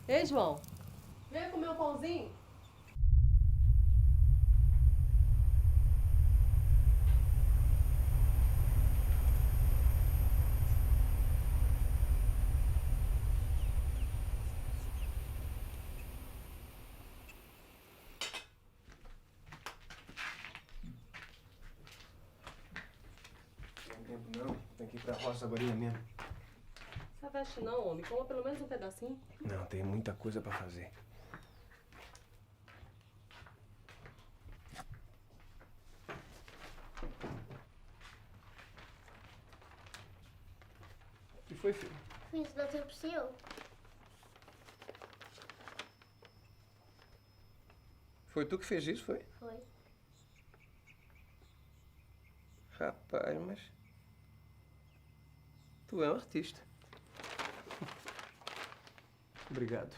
Ei, João, vem comer um pãozinho? Não, tem que ir pra roça agora mesmo. Você veste não, homem. Coma pelo menos um pedacinho. Não, tem muita coisa pra fazer. O que foi, filho? Fiz da tempo pro senhor. Foi tu que fez isso, foi? Foi. Rapaz, mas... Tu é um artista. Obrigado.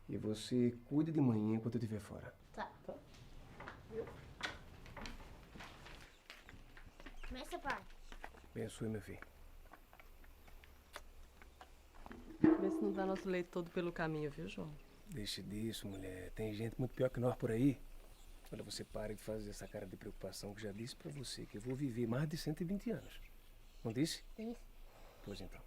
E você cuide de manhã enquanto eu estiver fora. Tá. Começa, pai. Abençoe, meu filho. Vê se não dá nosso leite todo pelo caminho, viu, João? Deixe disso, mulher. Tem gente muito pior que nós por aí. Olha, você para de fazer essa cara de preocupação que já disse pra você que eu vou viver mais de 120 anos. Não disse? Isso. Pois então.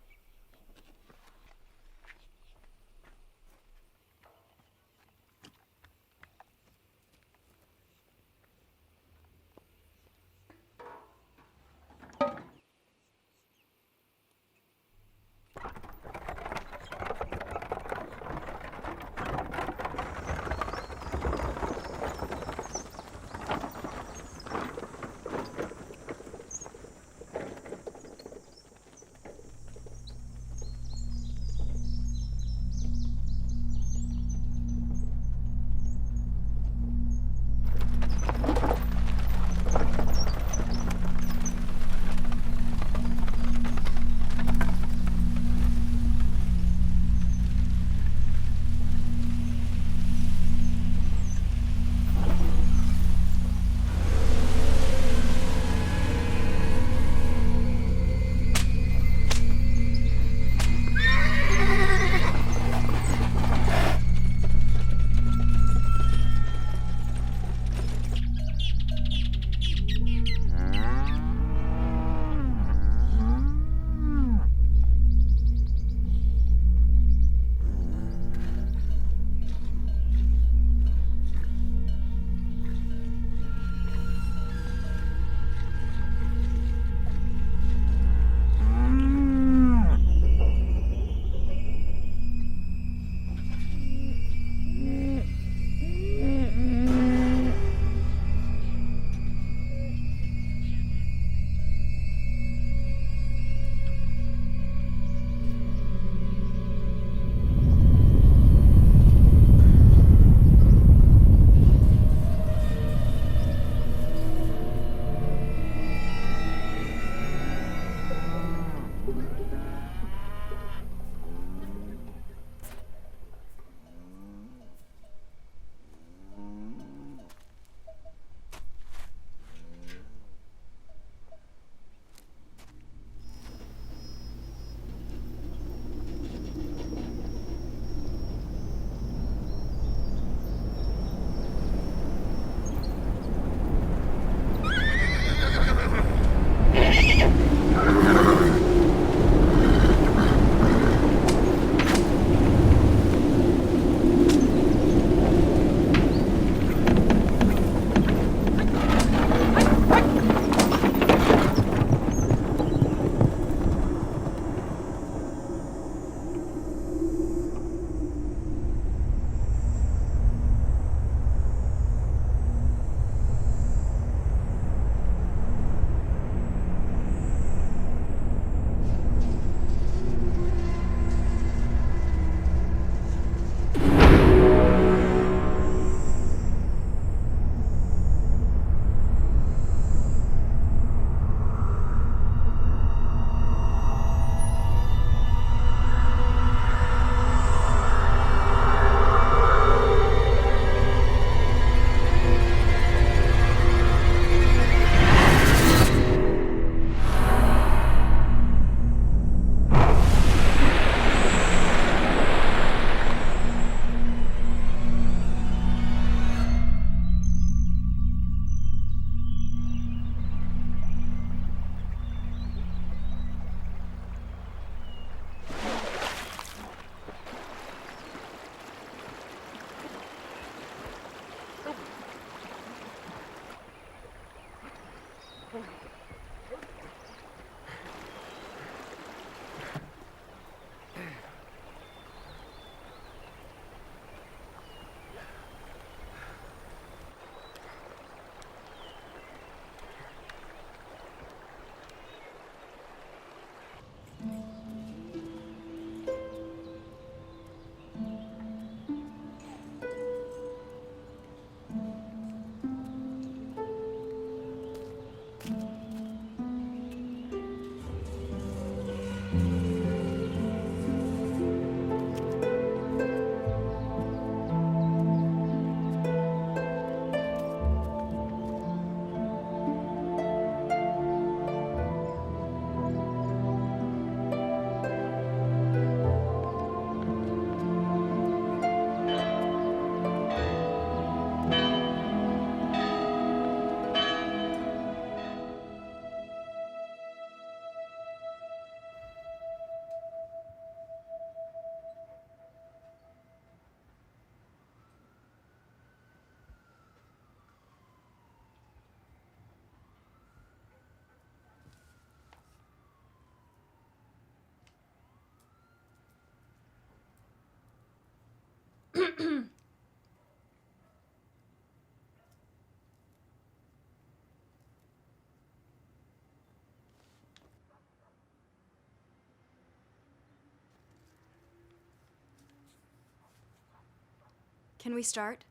Can we start?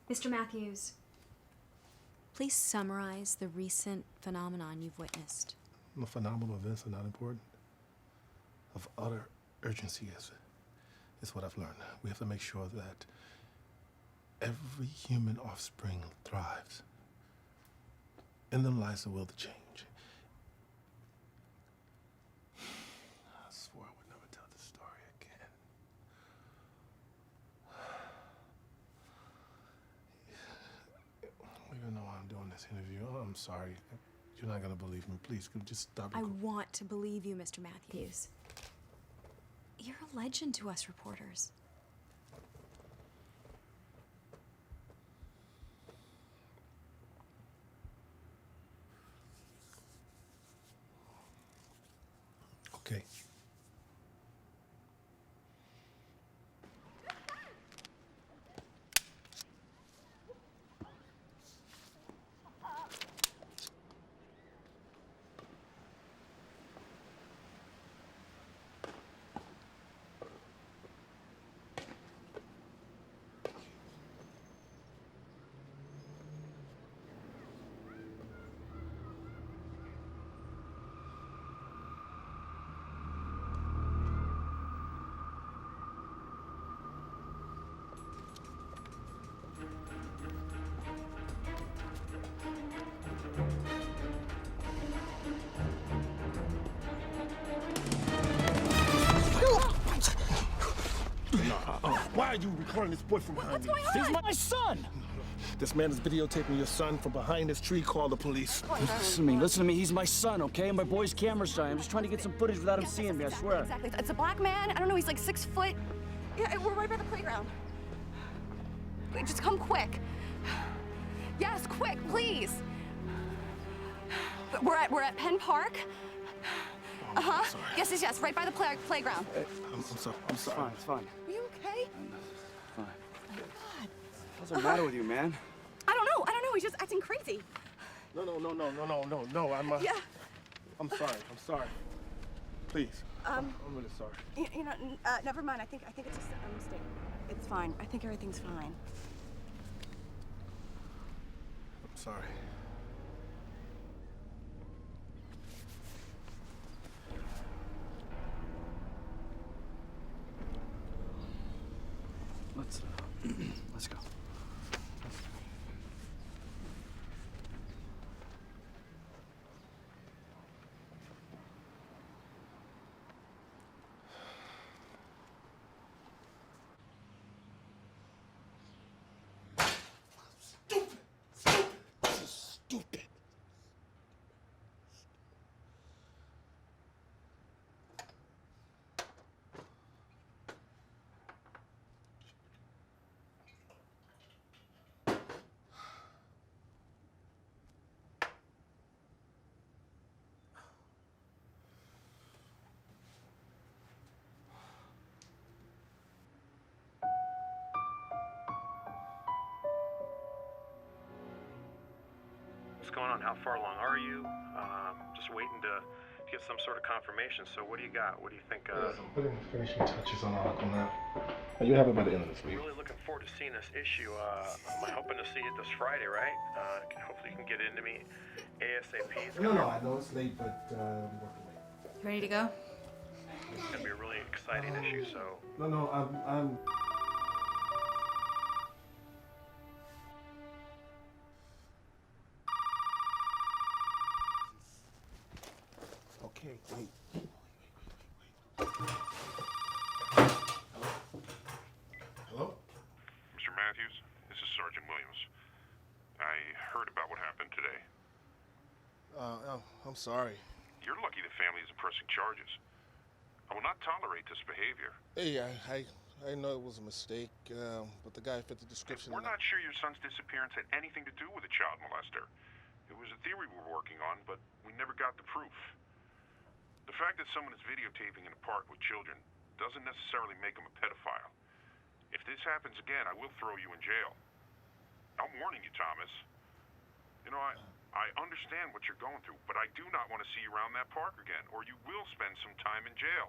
Mr. Mathews, please summarize the recent phenomenon you've witnessed. The phenomenal events are not important. Of utter urgency is what I've learned. We have to make sure that every human offspring thrives. In them lies the will to change. I swore I would never tell this story again. Even though I'm doing this interview, I'm sorry. You're not gonna believe me. Please, could you just stop. I want to believe you, Mr. Mathews. You're a legend to us reporters. Okay. Why are you recording this boy from behind me? He's my son! This man is videotaping your son from behind this tree. Call the police. Listen to me, he's my son, okay? My boy's camera shy. I'm just trying to get some footage without him seeing me, I swear. Exactly. It's a black man. I don't know, he's like 6 foot. Yeah, we're right by the playground. Wait, just come quick. Yes, quick, please. We're at Penn Park. Uh-huh. Sorry. Yes, right by the playground. I'm sorry. It's fine, it's fine. Are you okay? Fine. Oh my God. What's the matter with you, man? I don't know. He's just acting crazy. No. Yeah. I'm sorry. Please. I'm really sorry. You know, never mind. I think it's just a mistake. It's fine. I think everything's fine. I'm sorry. Let's go. Stupid. What's going on? How far along are you? Just waiting to get some sort of confirmation. So what do you got? What do you think? Yes, I'm putting the finishing touches on the article now. You'll have it by the end of this week. Really looking forward to seeing this issue. I'm hoping to see it this Friday, right? Hopefully you can get it into me ASAP. No, I know it's late, but I'm working late. You ready to go? It's gonna be a really exciting issue. So No, I'm. Okay, wait. Hello? Mr. Mathews, this is Sergeant Williams. I heard about what happened today. I'm sorry. You're lucky the family isn't pressing charges. I will not tolerate this behavior. Hey, I know it was a mistake, but the guy fit the description. We're not sure your son's disappearance had anything to do with a child molester. It was a theory we were working on, but we never got the proof. The fact that someone is videotaping in a park with children doesn't necessarily make him a pedophile. If this happens again, I will throw you in jail. I'm warning you, Thomas. You know, I understand what you're going through, but I do not want to see you around that park again, or you will spend some time in jail.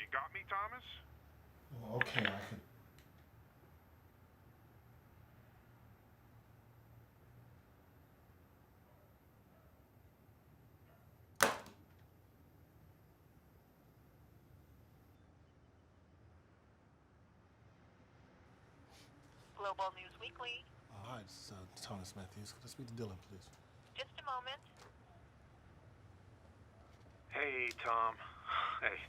You got me, Thomas? Well, okay, I can. Global News Weekly. Hi, it's Thomas Mathews. Could I speak to Dylan, please? Just a moment. Hey, Tom. Hey,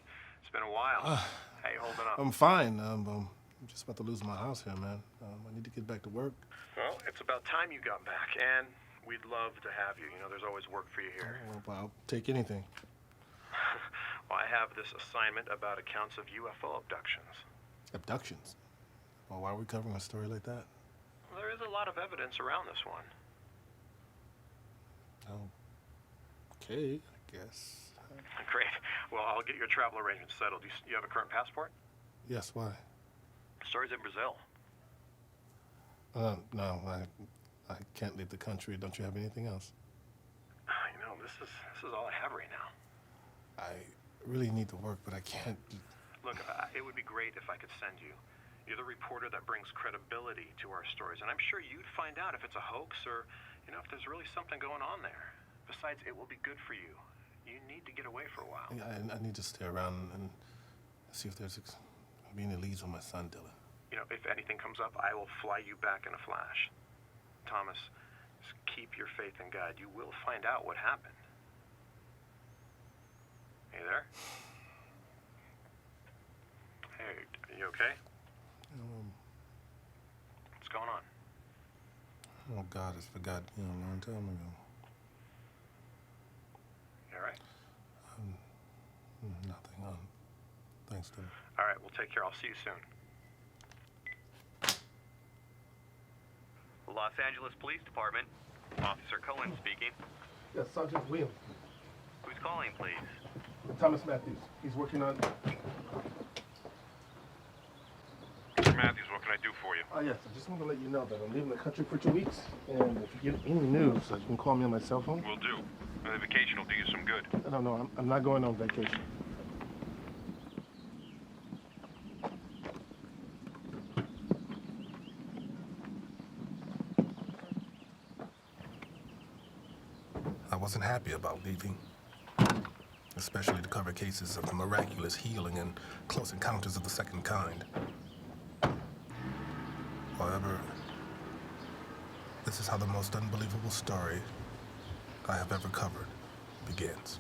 it's been a while. Hey, holding up. I'm fine. I'm just about to lose my house here, man. I need to get back to work. Well, it's about time you got back, and we'd love to have you. You know, there's always work for you here. Well, I'll take anything. Well, I have this assignment about accounts of UFO abductions. Abductions? Well, why are we covering a story like that? Well, there is a lot of evidence around this one. Okay, I guess. Great. Well, I'll get your travel arrangements settled. You have a current passport? Yes, why? The story's in Brazil. No, I can't leave the country. Don't you have anything else? You know, this is all I have right now. I really need to work, but I can't. Look, it would be great if I could send you. You're the reporter that brings credibility to our stories, and I'm sure you'd find out if it's a hoax or, you know, if there's really something going on there. Besides, it will be good for you. You need to get away for a while. I need to stay around and see if there's any leads on my son, Dylan. You know, if anything comes up, I will fly you back in a flash. Thomas, just keep your faith in God. You will find out what happened. Hey there? Hey, are you okay? What's going on? Oh, God, I forgot, a long time ago. You all right? Nothing. Thanks, Dylan. All right, we'll take care. I'll see you soon. Los Angeles Police Department. Officer Cohen speaking. Yes, Sergeant Williams. Who's calling, please? Thomas Mathews. He's working on... Mr. Mathews, what can I do for you? Yes, I just want to let you know that I'm leaving the country for 2 weeks, and if you get any news, you can call me on my cell phone. Will do. The vacation will do you some good. No, I'm not going on vacation. I wasn't happy about leaving, especially to cover cases of miraculous healing and close encounters of the second kind. However, this is how the most unbelievable story I have ever covered begins.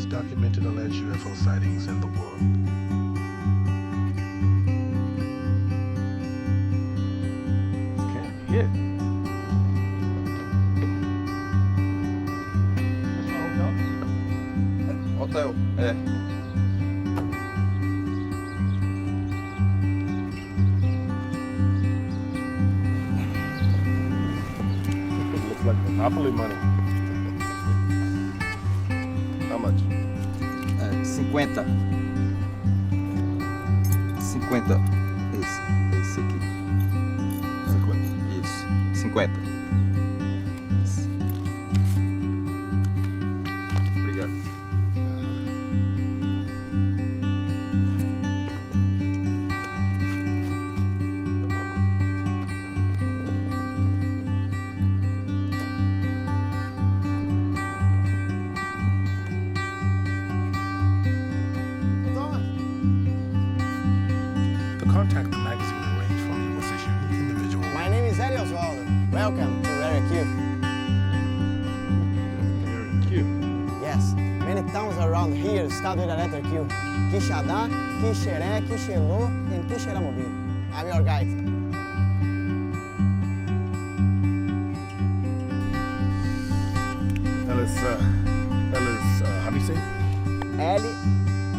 Documented alleged UFO sightings in the world. This can't be it. Hotel, Looks like Monopoly money. How much? 50. 50. Obrigado. The contact the magazine arranged for me was this unique individual. My name is Osvaldo. Welcome to Area Q. Area Q? Yes, many towns around here start with the letter Q. Quixadá, Quixeré, Quixelô, and Quixeramobim. I'm your guide. How do you say it?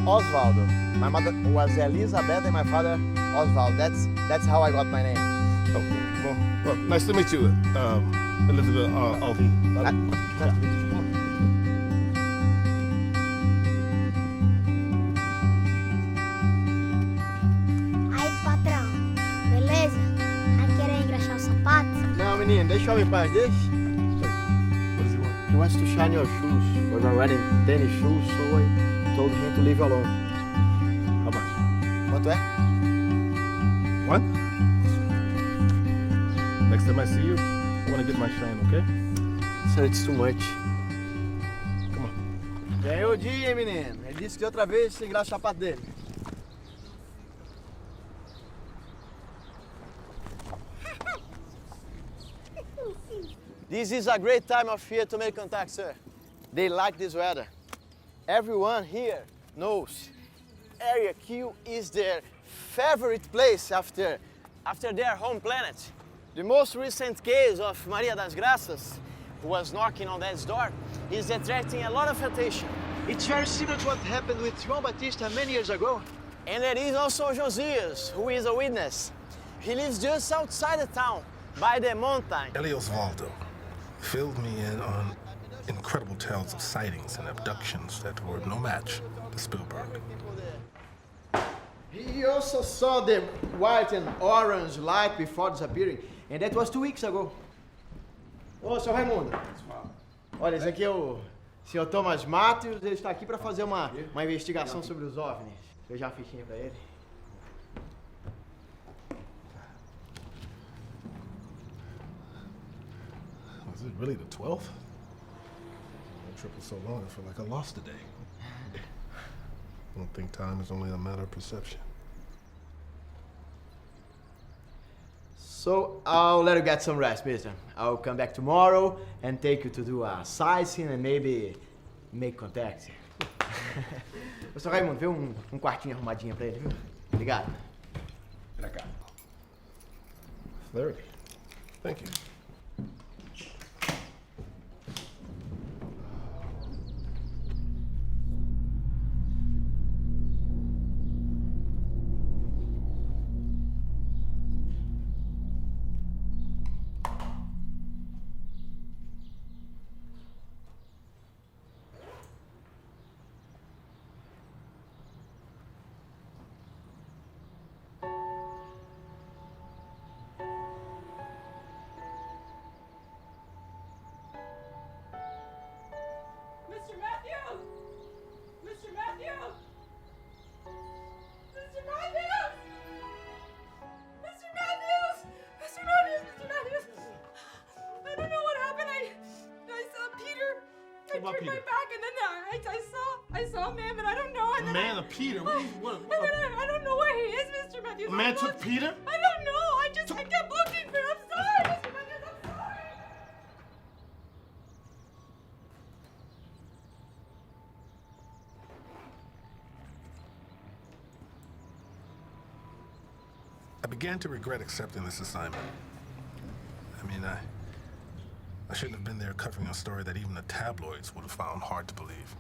Osvaldo. My mother was Elizabeth and my father Oswald. That's how I got my name. Oh, well, nice to meet you, Elizabeth Alvey. Aí, patrão. Beleza? Vai querer engraxar o sapato? Não, menino, deixa eu em paz, deixa. What does he want? He wants to shine your shoes. Was I'm wearing tennis shoes, so I told him to leave you alone. How much? Quanto é? What? Next time I see you, I want to get my shine, okay? Sir, it's too much. Come on. Ganhou o dia, hein, menino? Ele disse que outra vez você engraxa o sapato dele. This is a great time of year to make contact, sir. They like this weather. Everyone here knows Area Q is their favorite place after their home planet. The most recent case of Maria das Graças, who was knocking on Dad's door, is attracting a lot of attention. It's very similar to what happened with João Batista many years ago. And there is also Josias, who is a witness. He lives just outside the town, by the mountain. Osvaldo filled me in on incredible tales of sightings and abductions that were no match to Spielberg. He also saw the white and orange light before disappearing, and that was 2 weeks ago. Ô, seu Raimundo. Olha, esse aqui é o Sr. Thomas Mathews, ele está aqui para fazer uma investigação sobre os OVNIs. Vou já a fichinha para ele. Was it really the 12th? That trip was so long, I feel like I lost a day. I don't think time is only a matter of perception. So, I'll let you get some rest, mister. I'll come back tomorrow and take you to do a sightseeing and maybe make contact. Ô, Sr. Raimundo, vê um quartinho arrumadinho pra ele, viu? Obrigado. Pra cá. Clarity. Thank you. Mr. Mathews! Mr. Mathews! Mr. Mathews! Mr. Mathews! Mr. Mathews! Mr. Mathews! I don't know what happened. I saw Peter. I turned my back and then I saw a man, but I don't know. And A man of Peter? What? I don't know where he is, Mr. Mathews. A man took Peter? I don't know. I kept looking for him. I'm sorry, Mr. Mathews. I'm sorry. I began to regret accepting this assignment. I mean, I shouldn't have been there covering a story that even the tabloids would have found hard to believe.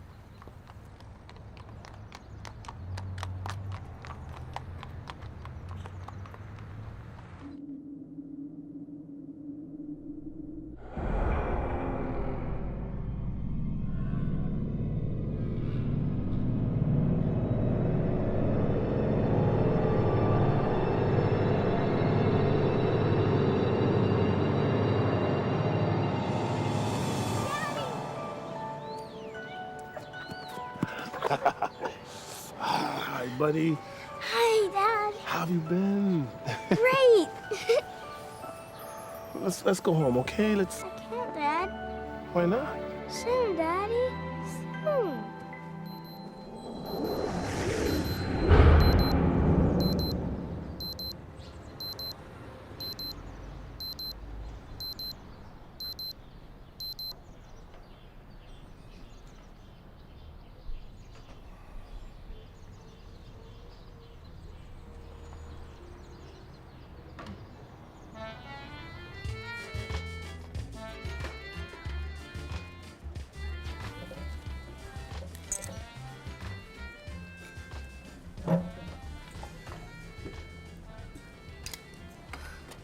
buddy. Hi, Dad. How have you been? Great. Let's go home, okay? I can't, Dad. Why not? Soon, Daddy. Soon.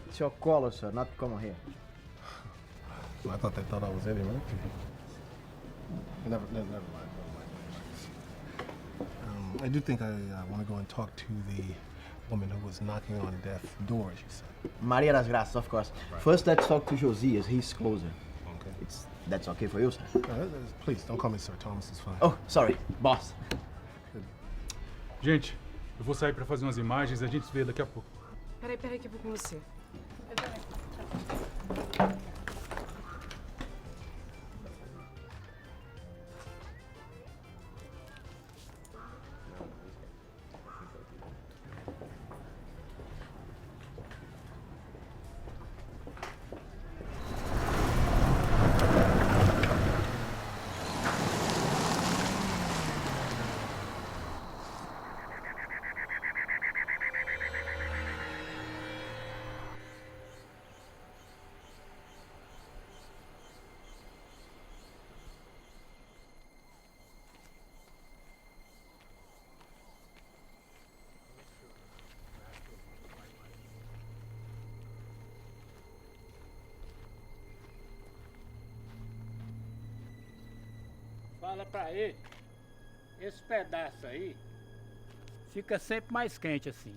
It's your collar, sir, not come here. I thought they thought I was Eddie Murphy. Never mind. I do think I want to go and talk to the woman who was knocking on death's door, you said. Maria das Graças, of course. Right. First, let's talk to Josias. He's closer. Okay. That's okay for you, sir? Please, don't call me sir. Thomas is fine. Oh, sorry. Boss. Gente, eu vou sair para fazer umas imagens e a gente se vê daqui a pouco. Peraí que eu vou com você. Fala pra ele, esse pedaço aí fica sempre mais quente assim.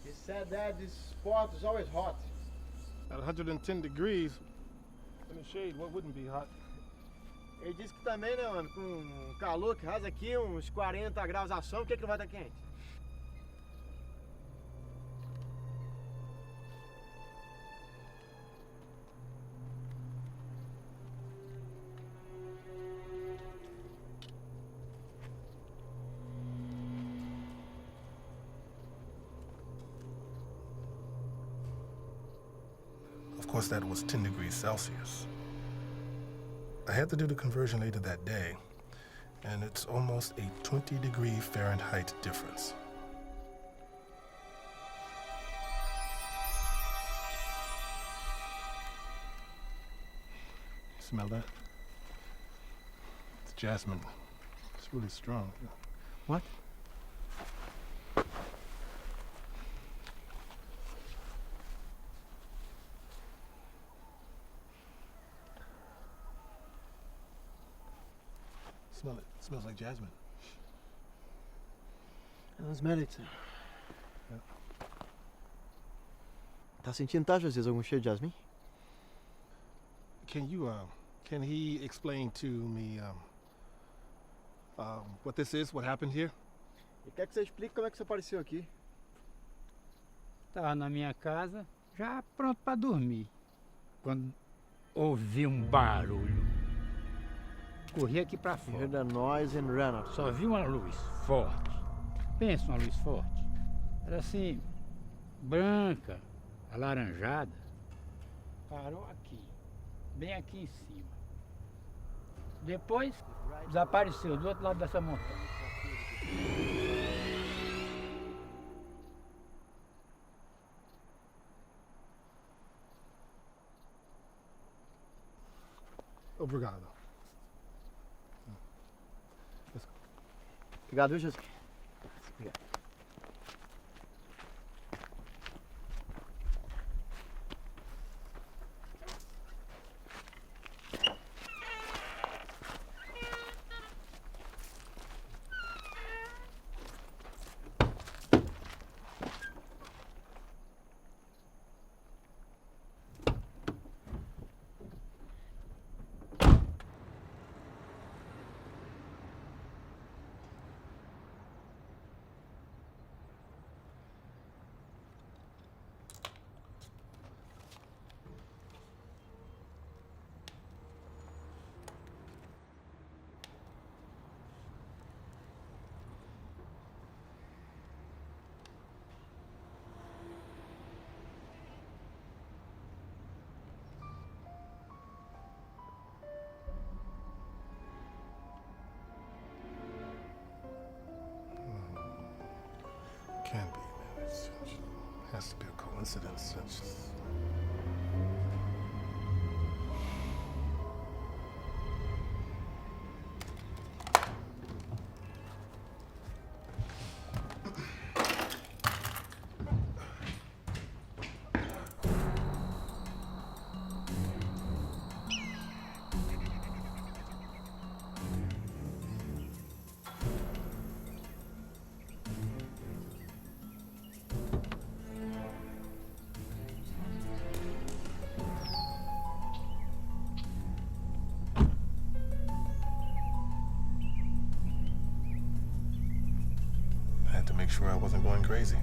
He said that this spot is always hot. At 110 degrees, in the shade, what wouldn't be hot? Ele disse que também, né, mano, com calor que rasa aqui, uns 40 graus à sombra, o que não vai estar quente? Of course, that was 10 degrees Celsius. I had to do the conversion later that day, and it's almost a 20-degree Fahrenheit difference. Smell that? It's jasmine. It's really strong. What? Smell it. It smells like jasmine. Smell it. Tá sentindo, tá, Josias, algum cheiro de jasmim? Can he explain to me, what this is, what happened here? Ele quer que você explique como é que você apareceu aqui. Tava na minha casa, já pronto pra dormir, quando ouvi um barulho. Corri aqui pra fora. Heard a noise and ran out. Só vi uma luz forte. Pensa uma luz forte. Era assim, branca, alaranjada. Parou aqui, bem aqui em cima. Depois, desapareceu do outro lado dessa montanha. Obrigado. Obrigado, viu, Jesus? Obrigado. can't be, man. It has to be a coincidence. It's just... to make sure I wasn't going crazy.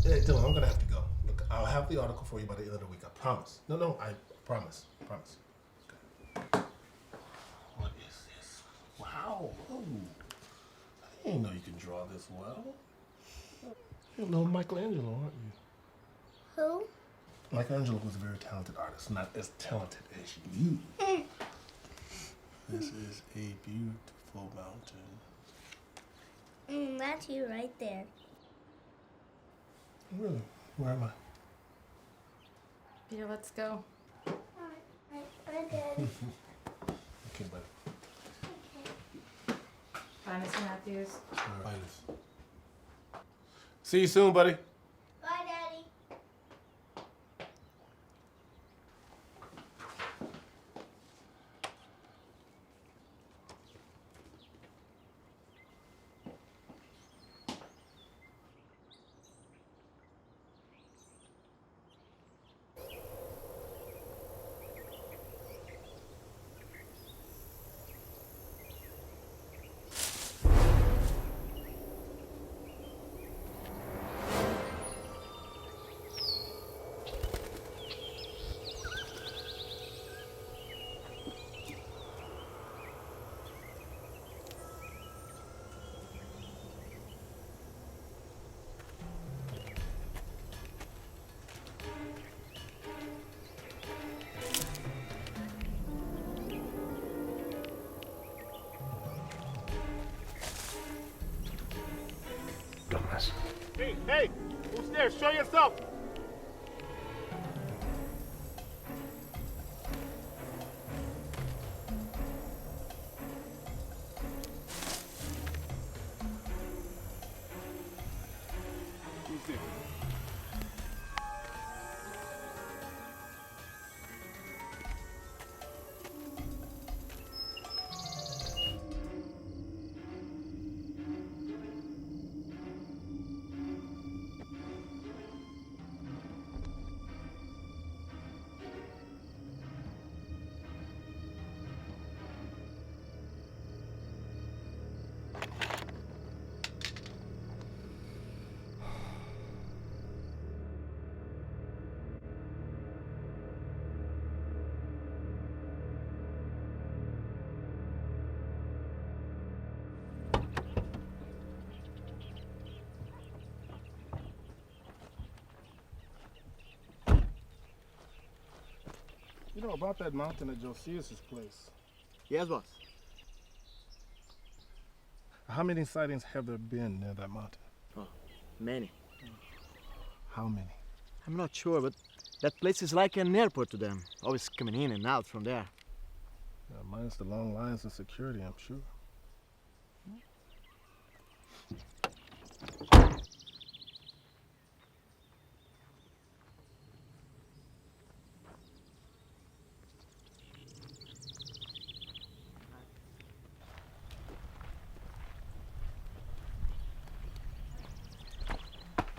Hey, Dylan, I'm gonna have to go. Look, I'll have the article for you by the end of the week. I promise. No, I promise. Promise. Okay. What is this? Wow. Oh. I didn't know you can draw this well. You're a little Michelangelo, aren't you? Who? Michelangelo was a very talented artist, not as talented as you. This is a beautiful mountain. That's you right there. Really? Where am I? Peter, let's go. Alright, Daddy. Okay, buddy. Bye, Mr. Mathews. Bye, Liz. See you soon, buddy. Bye, Daddy. Hey, who's there? Show yourself. Who's there? You know about that mountain at Josias' place? Yes, boss. How many sightings have there been near that mountain? Oh, many. How many? I'm not sure, but that place is like an airport to them. Always coming in and out from there. Yeah, minus the long lines of security, I'm sure.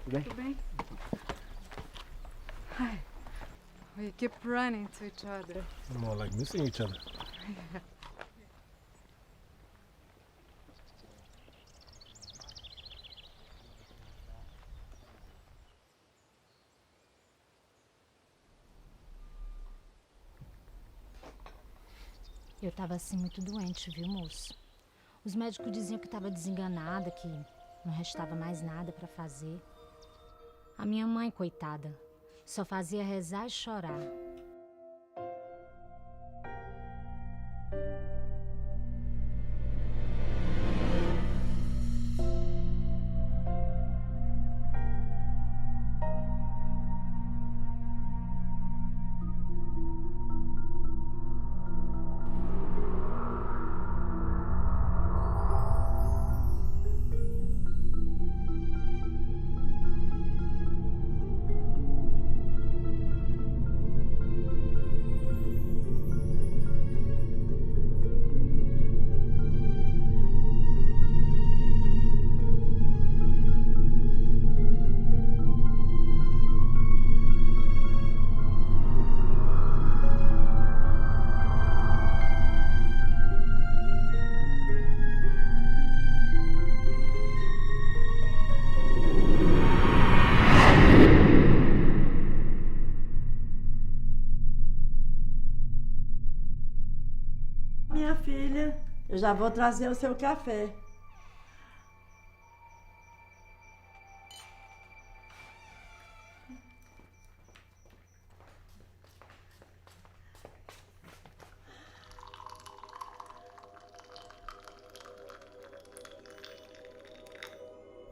Tudo bem? Tudo bem? Hi. We keep running to each other. More like missing each other. Yeah. Eu tava assim muito doente, viu, moço? Os médicos diziam que tava desenganada, que não restava mais nada pra fazer. A minha mãe, coitada, só fazia rezar e chorar. Minha filha, eu já vou trazer o seu café.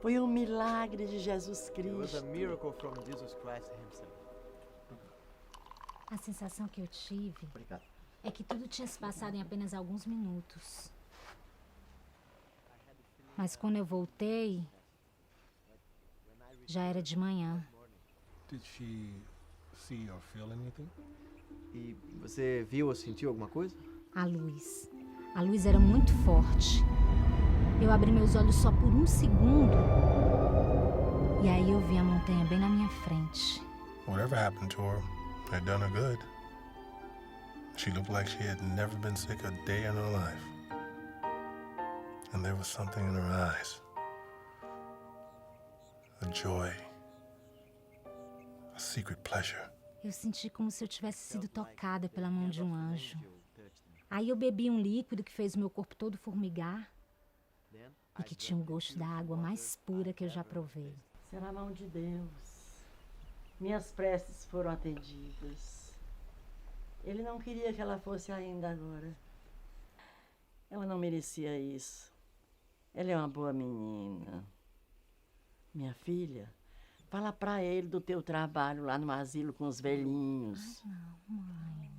Foi um milagre de Jesus It was a Cristo. miracle from Jesus Christ himself. A sensação que eu tive é que tudo tinha se passado em apenas alguns minutos. Mas quando eu voltei, já era de manhã. Did she see or feel anything? E você viu ou sentiu alguma coisa? A luz. A luz era muito forte. Eu abri meus olhos só por um segundo. E aí eu vi a montanha bem na minha frente. Whatever happened to her had done her good. She looked like she had never been sick a day in her life. And there was something in her eyes. A joy. A secret pleasure. Eu senti como se eu tivesse sido tocada pela mão de um anjo. Aí eu bebi um líquido que fez o meu corpo todo formigar e que tinha um gosto da água mais pura que eu já provei. Será a mão de Deus. Minhas preces foram atendidas. Ele não queria que ela fosse ainda agora. Ela não merecia isso. Ela é uma boa menina. Minha filha, fala pra ele do teu trabalho lá no asilo com os velhinhos.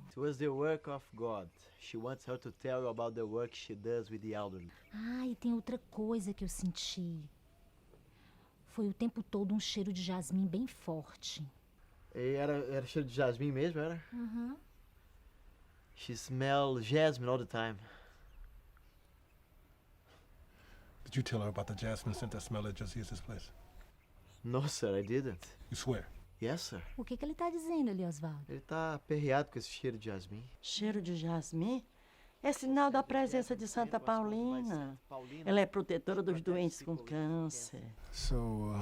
It was the work of God. She wants her to tell you about the work she does with the elderly. Ah, e tem outra coisa que eu senti. Foi o tempo todo um cheiro de jasmim bem forte. E era cheiro de jasmim mesmo, era? Uhum. She smelled jasmine all the time. Did you tell her about the jasmine scent that smelled at Josias' place? No, sir, I didn't. You swear? Yes, sir. O que ele tá dizendo ali, Osvaldo? Ele tá aperreado com esse cheiro de jasmim. Cheiro de jasmim é sinal da presença de Santa Paulina. Ela é protetora dos doentes com câncer. So,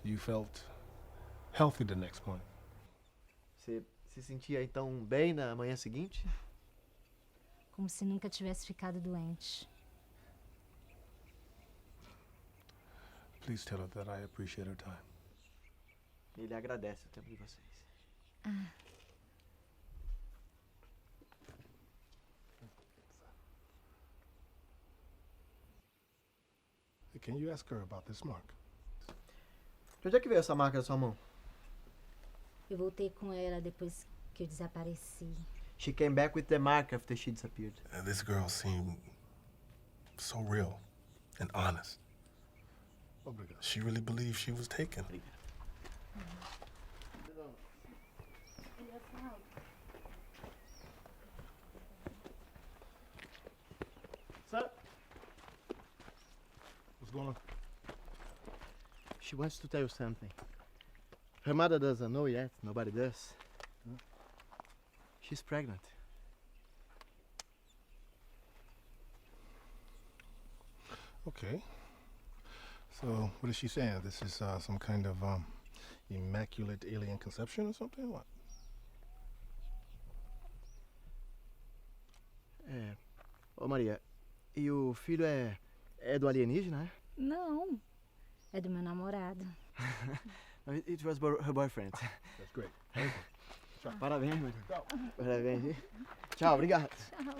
you felt healthy the next morning? Você se sentia então bem na manhã seguinte? Como se nunca tivesse ficado doente. Please tell her that I appreciate her time. Ele agradece o tempo de vocês. Ah. Can you ask her about this mark? De onde é que veio essa marca na sua mão? Eu voltei com ela depois que eu desapareci. She came back with the mark after she disappeared. This girl seemed so real and honest. She really believed she was taken. Sir? What's going on? She wants to tell you something. Her mother doesn't know yet. Nobody does. She's pregnant. Okay. So, what is she saying? This is some kind of immaculate alien conception or something? What? Ô Maria, e o filho é do alienígena, é? Não, é do meu namorado. It was her boyfriend. That's great. Tchau. Parabéns, Maria. Tchau. Parabéns, viu? Tchau, obrigado. Tchau.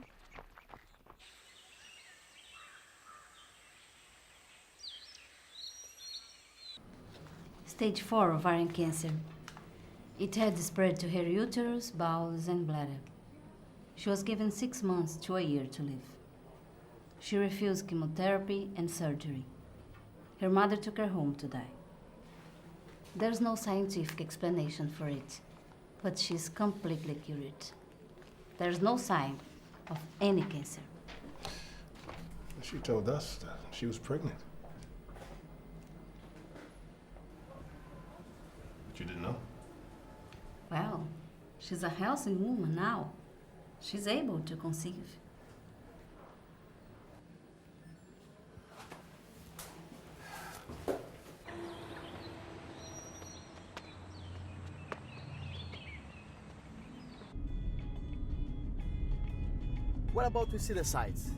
Stage 4 ovarian cancer. It had spread to her uterus, bowels, and bladder. She was given 6 months to a year to live. She refused chemotherapy and surgery. Her mother took her home to die. There's no scientific explanation for it, but she's completely cured. There's no sign of any cancer. She told us that she was pregnant. But you didn't know? Well, she's a healthy woman now. She's able to conceive. What about we see the sights?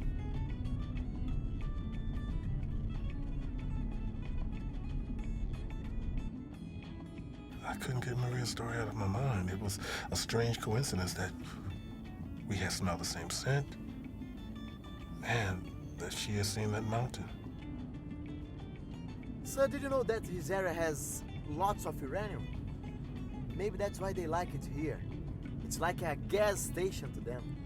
I couldn't get Maria's story out of my mind. It was a strange coincidence that we had smelled the same scent and that she had seen that mountain. Sir, did you know that this area has lots of uranium? Maybe that's why they like it here. It's like a gas station to them.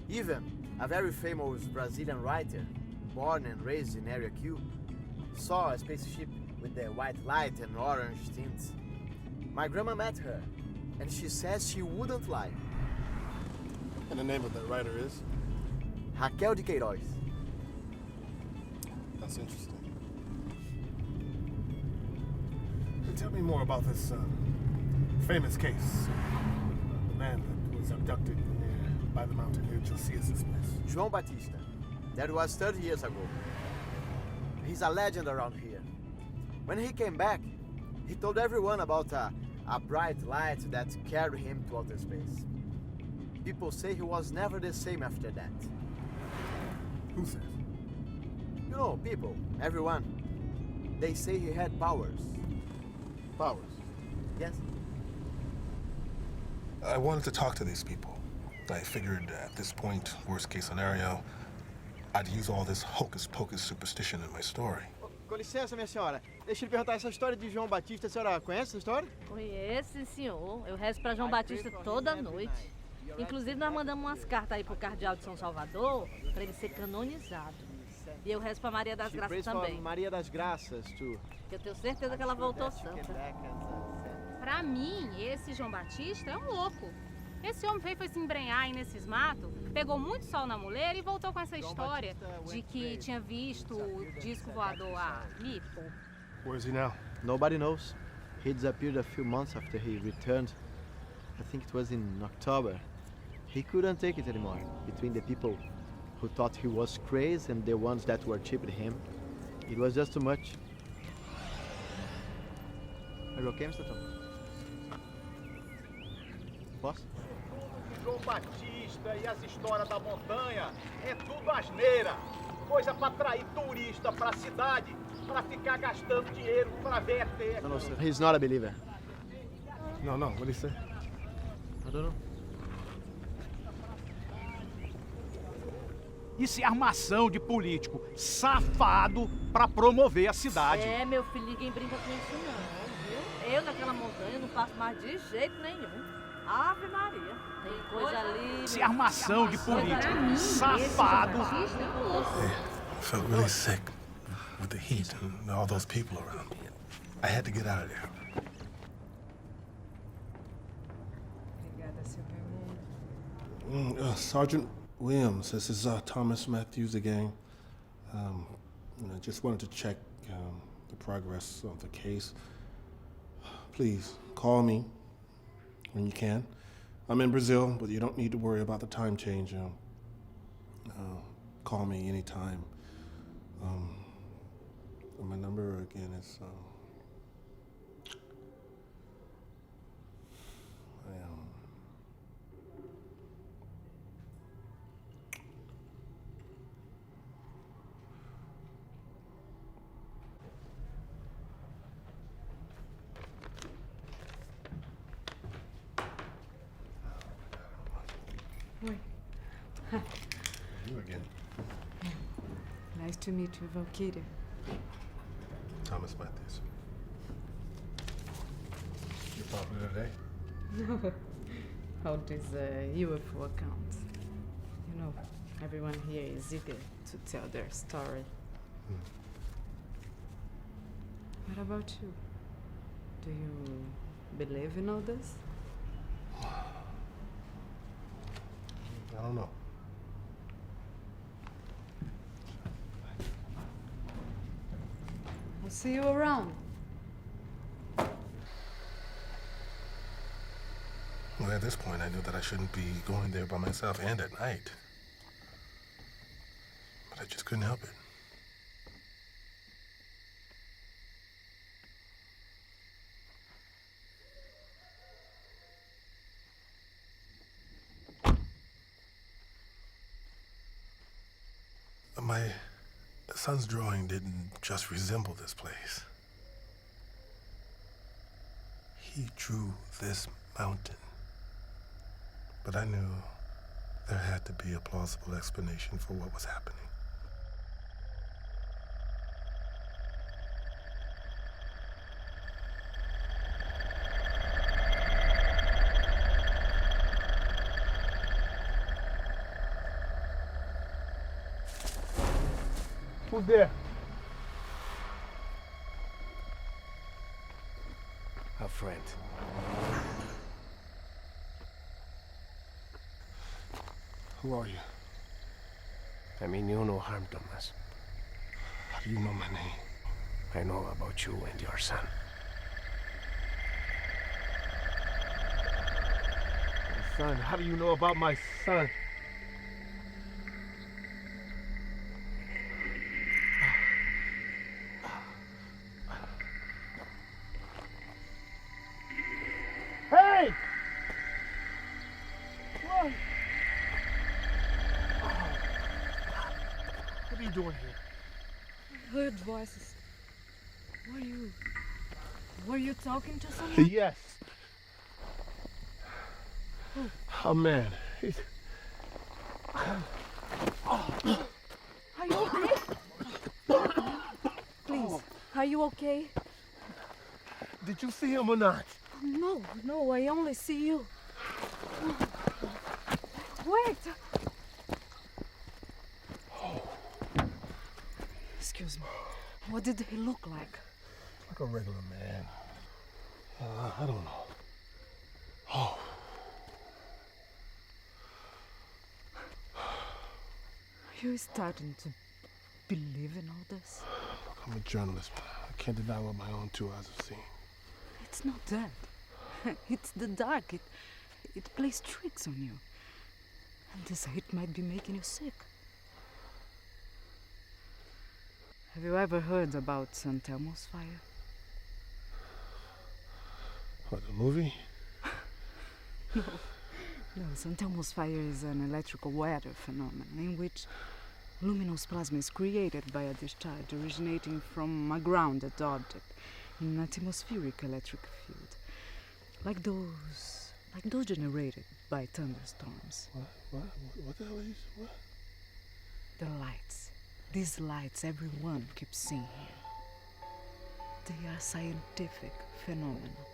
Even a very famous Brazilian writer, born and raised in Area Q, saw a spaceship with the white light and orange tints. My grandma met her, and she says she wouldn't lie. And the name of that writer is? Raquel de Queiroz. That's interesting. Tell me more about this famous case. The man that was abducted by the mountain near Josias' place. João Batista. That was 30 years ago. He's a legend around here. When he came back, he told everyone about a bright light that carried him to outer space. People say he was never the same after that. Who says? You know, people, everyone. They say he had powers. Powers? Yes. I wanted to talk to these people. I figured at this point, worst case scenario, I'd use all this hocus-pocus superstition in my story. Com licença, minha senhora. Deixa eu lhe perguntar, essa história de João Batista, a senhora conhece essa história? Conheço, senhor. Eu rezo pra João Batista toda noite. Inclusive, nós mandamos umas cartas aí pro cardeal de São Salvador pra ele ser canonizado. E eu rezo pra Maria das Graças também. Maria das Graças, too. Eu tenho certeza que ela voltou santa. Pra mim, esse João Batista é um louco. Esse homem foi se embrenhar aí nesses matos, pegou muito sol na muleira e voltou com essa história de que tinha visto o disco voador ali, pô. Where is he now? Nobody knows. He disappeared a few months after he returned. I think it was in October. He couldn't take it anymore. Between the people who thought he was crazy and the ones that worshipped him, it was just too much. Are you okay, Mr. Thomas? Posso? João Batista e as histórias da montanha é tudo asneira. Coisa pra atrair turista pra cidade, pra ficar gastando dinheiro pra ver ET. No, sir. He's not a believer. No, what did he say? I don't know. Isso é armação de político safado pra promover a cidade. É, meu filho, ninguém brinca com isso não, viu? Eu naquela montanha não passo mais de jeito nenhum. Ave Maria, tem coisa ali... Isso é armação de político safado. I felt really sick with the heat and all those people around. I had to get out of there. Obrigada, seu vermelho. Sergeant Williams, this is Thomas Mathews again. I just wanted to check the progress of the case, please call me when you can. I'm in Brazil, but you don't need to worry about the time change. Call me anytime. My number again is Oi. Hi. You again. Nice to meet you, Valkyria. Thomas Mathews. You popular today? No. How this UFO account. You know, everyone here is eager to tell their story. What about you? Do you believe in all this? I don't know. I'll see you around. Well, at this point, I knew that I shouldn't be going there by myself and at night. But I just couldn't help it. My son's drawing didn't just resemble this place. He drew this mountain. But I knew there had to be a plausible explanation for what was happening. Who's there? A friend. Who are you? I mean you no harm, Thomas. How do you know my name? I know about you and your son. My son? How do you know about my son? Hey! What? What are you doing here? I heard voices. Were you talking to someone? Yes. Who? A man. He's... Are you okay? Please, are you okay? Did you see him or not? No, I only see you. Wait! Excuse me. What did he look like? Like a regular man. I don't know. Oh. Are you starting to believe in all this? Look, I'm a journalist. I can't deny what my own two eyes have seen. It's not that. It's the dark. It plays tricks on you. And this hate might be making you sick. Have you ever heard about San Telmo's fire? What, the movie? No, San Telmo's fire is an electrical weather phenomenon in which luminous plasma is created by a discharge originating from a grounded object in an atmospheric electric field. Like those generated by thunderstorms. What the hell is what? The lights. These lights everyone keeps seeing here. They are scientific phenomena.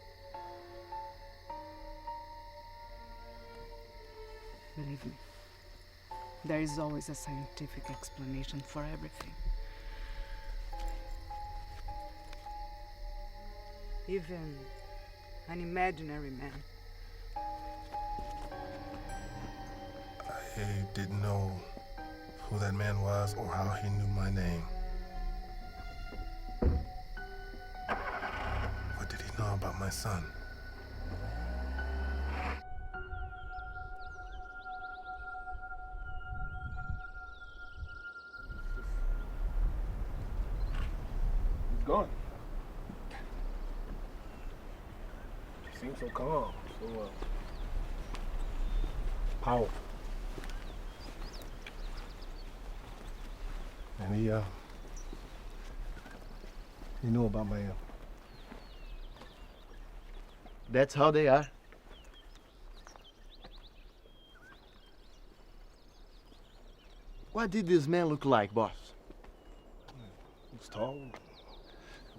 Believe me, there is always a scientific explanation for everything. Even an imaginary man. I didn't know who that man was or how he knew my name. my son. He's gone. He seems so calm, so powerful. And he knew about my That's how they are. What did this man look like, boss? He was tall,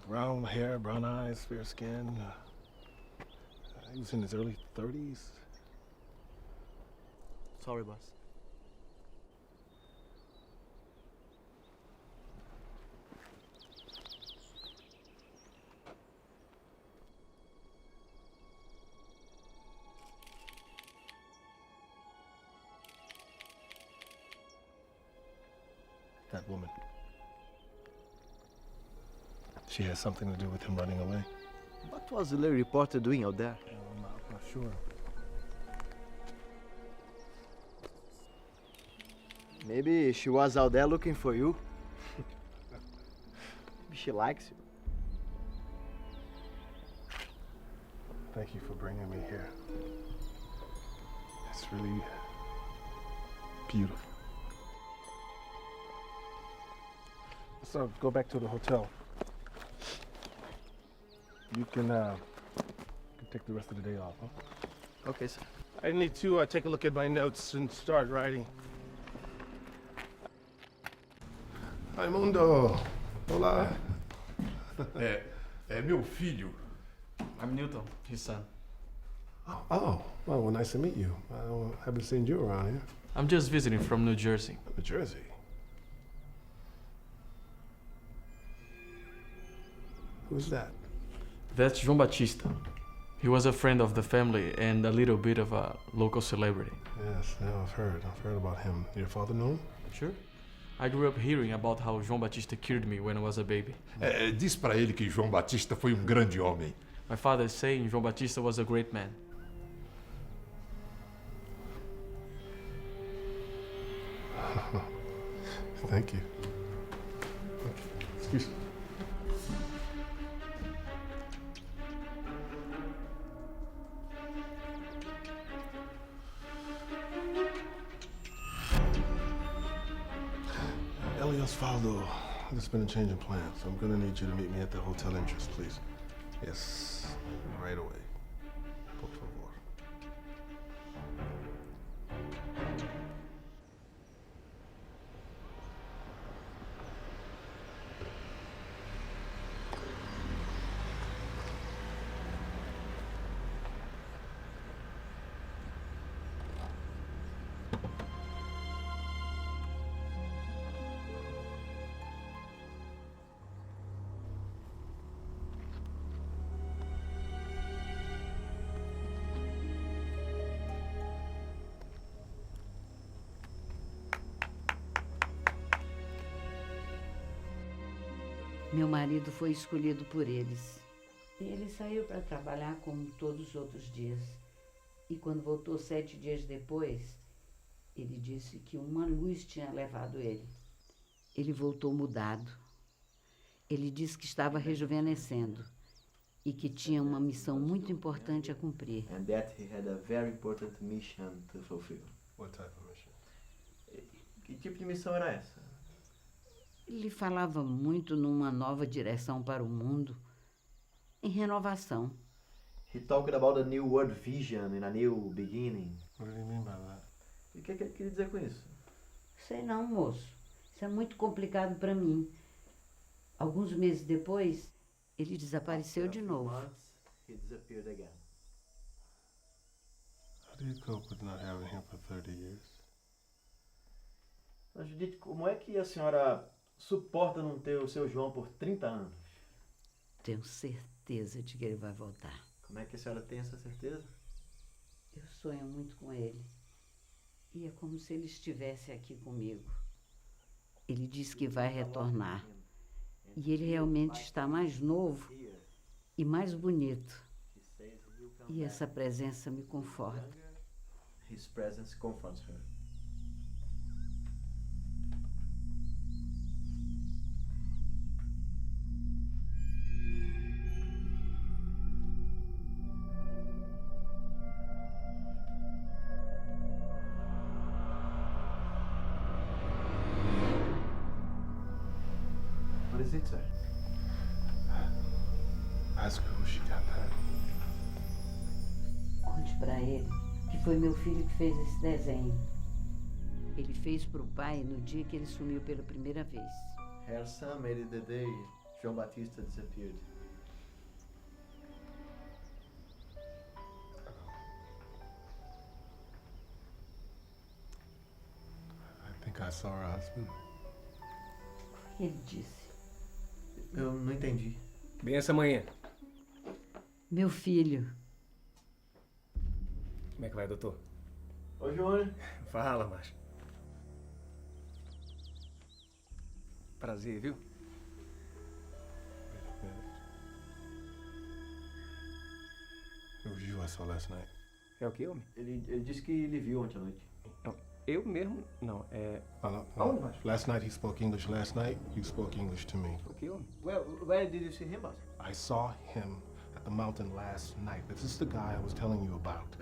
brown hair, brown eyes, fair skin. He was in his early 30s. Sorry, boss. That woman. She has something to do with him running away. What was the lady reporter doing out there? I'm not sure. Maybe she was out there looking for you. Maybe she likes you. Thank you for bringing me here. It's really beautiful. So go back to the hotel. You can take the rest of the day off, huh? Okay, sir. I need to take a look at my notes and start writing. Raimundo! Olá! É meu filho. I'm Newton, his son. Oh, well, nice to meet you. I haven't seen you around here. I'm just visiting from New Jersey. New Jersey? Who's that? That's João Batista. He was a friend of the family and a little bit of a local celebrity. Yes, yeah, I've heard about him. Your father know him? Sure. I grew up hearing about how João Batista cured me when I was a baby. Diz pra ele que João Batista foi grande homem. My father is saying João Batista was a great man. Thank you. Excuse me. Osvaldo, there's been a change in plans. I'm gonna need you to meet me at the hotel entrance, please. Yes, right away. Por favor. Meu marido foi escolhido por eles. Ele saiu para trabalhar como todos os outros dias. E quando voltou 7 dias depois, ele disse que uma luz tinha levado ele. Ele voltou mudado. Ele disse que estava rejuvenescendo e que tinha uma missão muito importante a cumprir. And that he had a very important mission to fulfill. What type of mission? Que tipo de missão era essa? Ele falava muito numa nova direção para o mundo, em renovação. He talked about a new world vision and a new beginning. What did he mean by that? E o que ele queria dizer com isso? Sei não, moço. Isso é muito complicado para mim. Alguns meses depois, ele desapareceu de novo. He disappeared again. How do you cope with not having him for 30 years? Mas, Judite, como é que a senhora suporta não ter o seu João por 30 anos? Tenho certeza de que ele vai voltar. Como é que a senhora tem essa certeza? Eu sonho muito com ele. E é como se ele estivesse aqui comigo. Ele disse que vai retornar. E ele realmente está mais novo e mais bonito. E essa presença me conforta. His presence comforts her. What is it, sir? Ask her who she got that. Conte pra ele que foi meu filho que fez esse desenho. Ele fez pro pai no dia que ele sumiu pela primeira vez. Her son made it the day João Batista disappeared. I think I saw her husband. Ele disse. Eu não entendi. Bem essa manhã. Meu filho. Como é que vai, doutor? Oi, João. Fala, macho. Prazer, viu? It was you I saw last night. É o que, homem? Ele disse que ele viu ontem à noite. Não, eu mesmo não. É. No. Last night he spoke English. Last night you spoke English to me. O que, homem? Where did you see him, boss? I saw him at the mountain last night. This is the guy I was telling you about.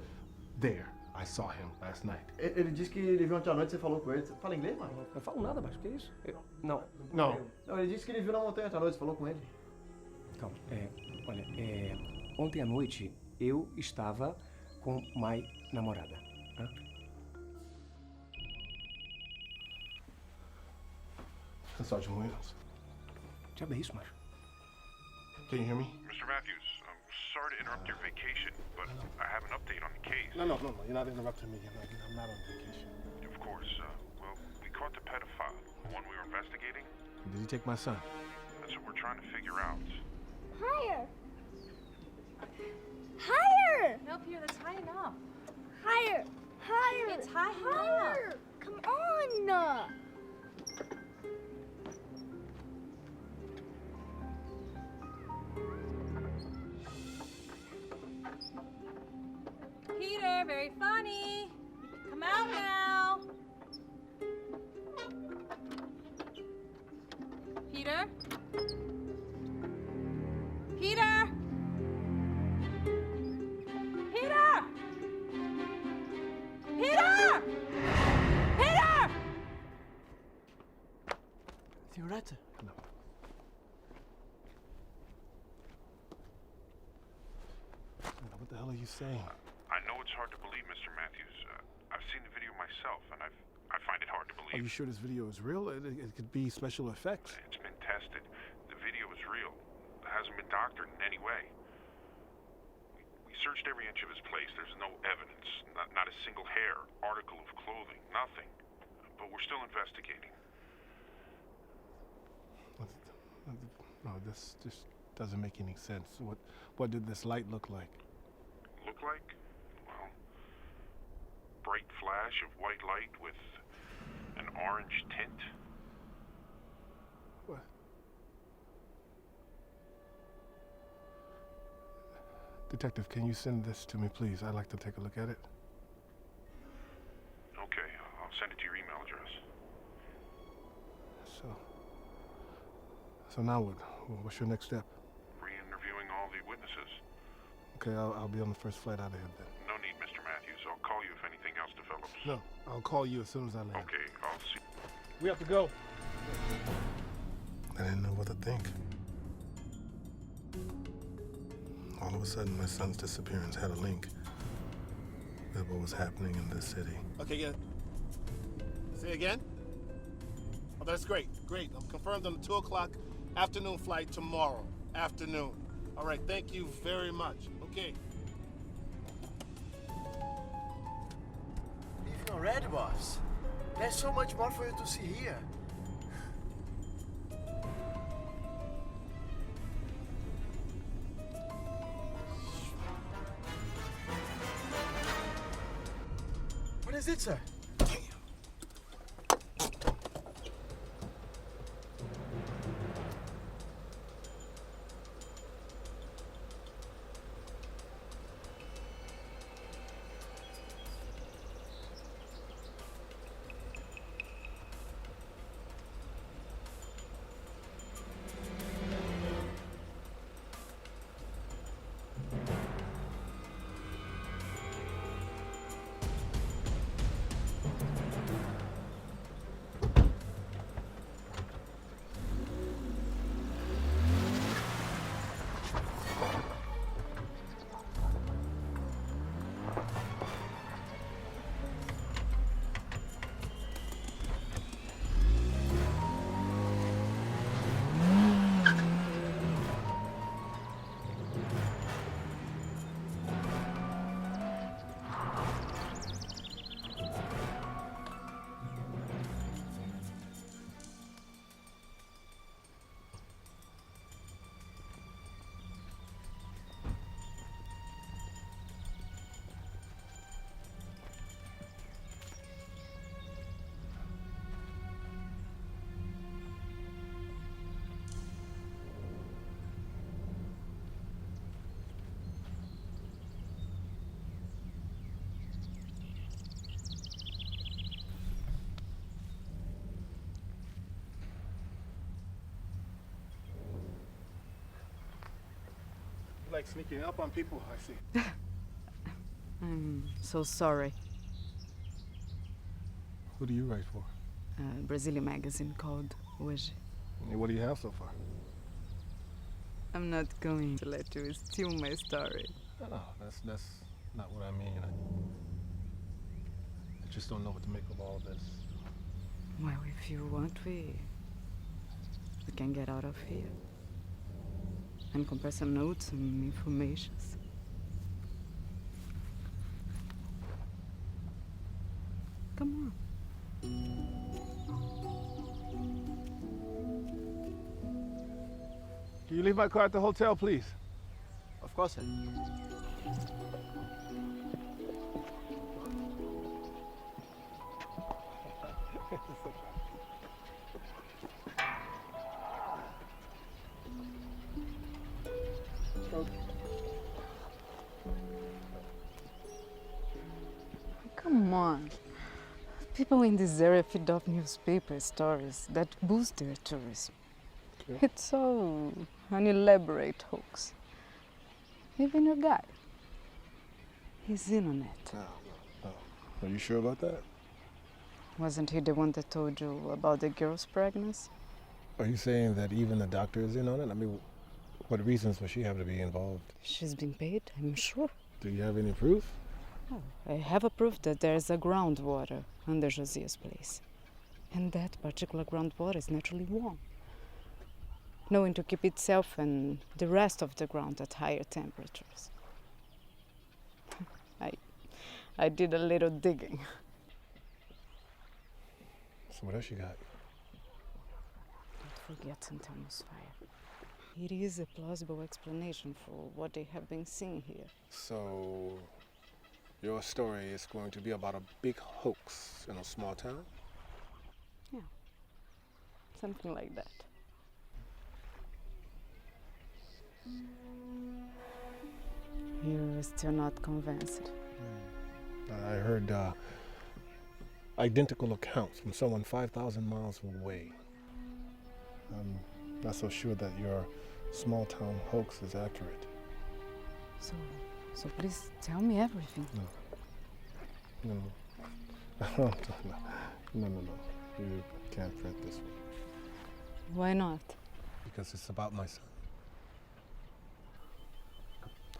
There. I saw him last night. Ele disse que ele viu ontem à noite, você falou com ele. Você fala inglês, mano? Não falo nada, macho. Que isso? Não. Não, ele disse que ele viu na montanha ontem à noite, você falou com ele. Calma. Olha, ontem à noite eu estava com my namorada. Hã? Sergeant Williams. Diabo é isso, macho? Can you hear me? Mr. Mathews, I'm sorry to interrupt your vacation, but I have an update on the case. No. You're not interrupting me. I'm not on vacation. Of course. Well, we caught the pedophile, the one we were investigating. Did he take my son? That's what we're trying to figure out. Higher! Higher! No, Peter, that's high enough. Higher! Higher! It's high Higher! Come on! Peter, very funny. Come out now. Peter? Peter? Peter! Peter! Peter! Theoretta. No. What the hell are you saying? I know it's hard to believe, Mr. Mathews. I've seen the video myself, and I find it hard to Are believe. you sure this video is real? It could be special effects. It's been tested. The video is real. It hasn't been doctored in any way. We searched every inch of his place. There's no evidence. Not a single hair, article of clothing, nothing. But we're still investigating. No, this just doesn't make any sense. What did this light look like? Look like? Well, bright flash of white light with an orange tint. What? Detective, can you send this to me, please? I'd like to take a look at it. Okay, I'll send it to your email address. So now what? What's your next step? Re-interviewing all the witnesses. Okay, I'll be on the first flight out of here then. No need, Mr. Mathews. I'll call you if anything else develops. No, I'll call you as soon as I land. Okay, I'll see. We have to go. I didn't know what to think. All of a sudden, my son's disappearance had a link with what was happening in this city. Okay, yeah. Say again? Oh, that's great. Great. I'm confirmed on the 2 o'clock afternoon flight tomorrow afternoon. All right, thank you very much. Okay. Leaving already, boss. There's so much more for you to see here. What is it, sir? like sneaking up on people, I see. I'm so sorry. Who do you write for? A Brazilian magazine called Hoje. What do you have so far? I'm not going to let you steal my story. No, that's not what I mean. I just don't know what to make of all this. Well, if you want, we can get out of here and compare some notes and informations. Come on. Can you leave my car at the hotel, please? Of course, sir. Come on. People in this area feed off newspaper stories that boost their tourism. Okay. It's all an elaborate hoax. Even your guy. He's in on it. No. Are you sure about that? Wasn't he the one that told you about the girl's pregnancy? Are you saying that even the doctor is in on it? I mean, what reasons would she have to be involved? She's been paid, I'm sure. Do you have any proof? Oh, I have a proof that there's a groundwater under Josiah's place. And that particular groundwater is naturally warm, knowing to keep itself and the rest of the ground at higher temperatures. I did a little digging. So what else you got? Don't forget Sanginitto's fire. It is a plausible explanation for what they have been seeing here. So your story is going to be about a big hoax in a small town? Yeah, something like that. You're still not convinced. I heard identical accounts from someone 5,000 miles away. I'm not so sure that your small town hoax is accurate. So please tell me everything. No. No. You can't print this one. Why not? Because it's about my son.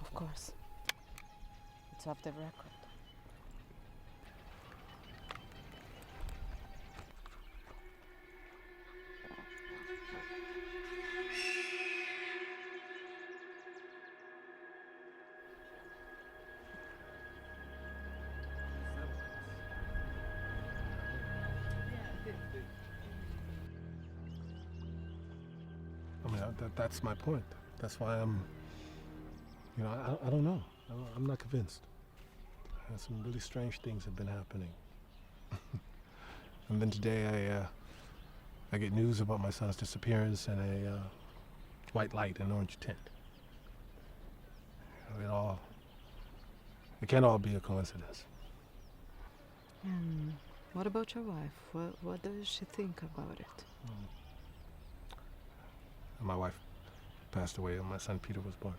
Of course. It's off the record. I mean, that's my point. That's why I'm, I don't know. I'm not convinced. Some really strange things have been happening. And then today I get news about my son's disappearance and a white light and orange tint. It can't all be a coincidence. What about your wife? What does she think about it? My wife passed away when my son Peter was born.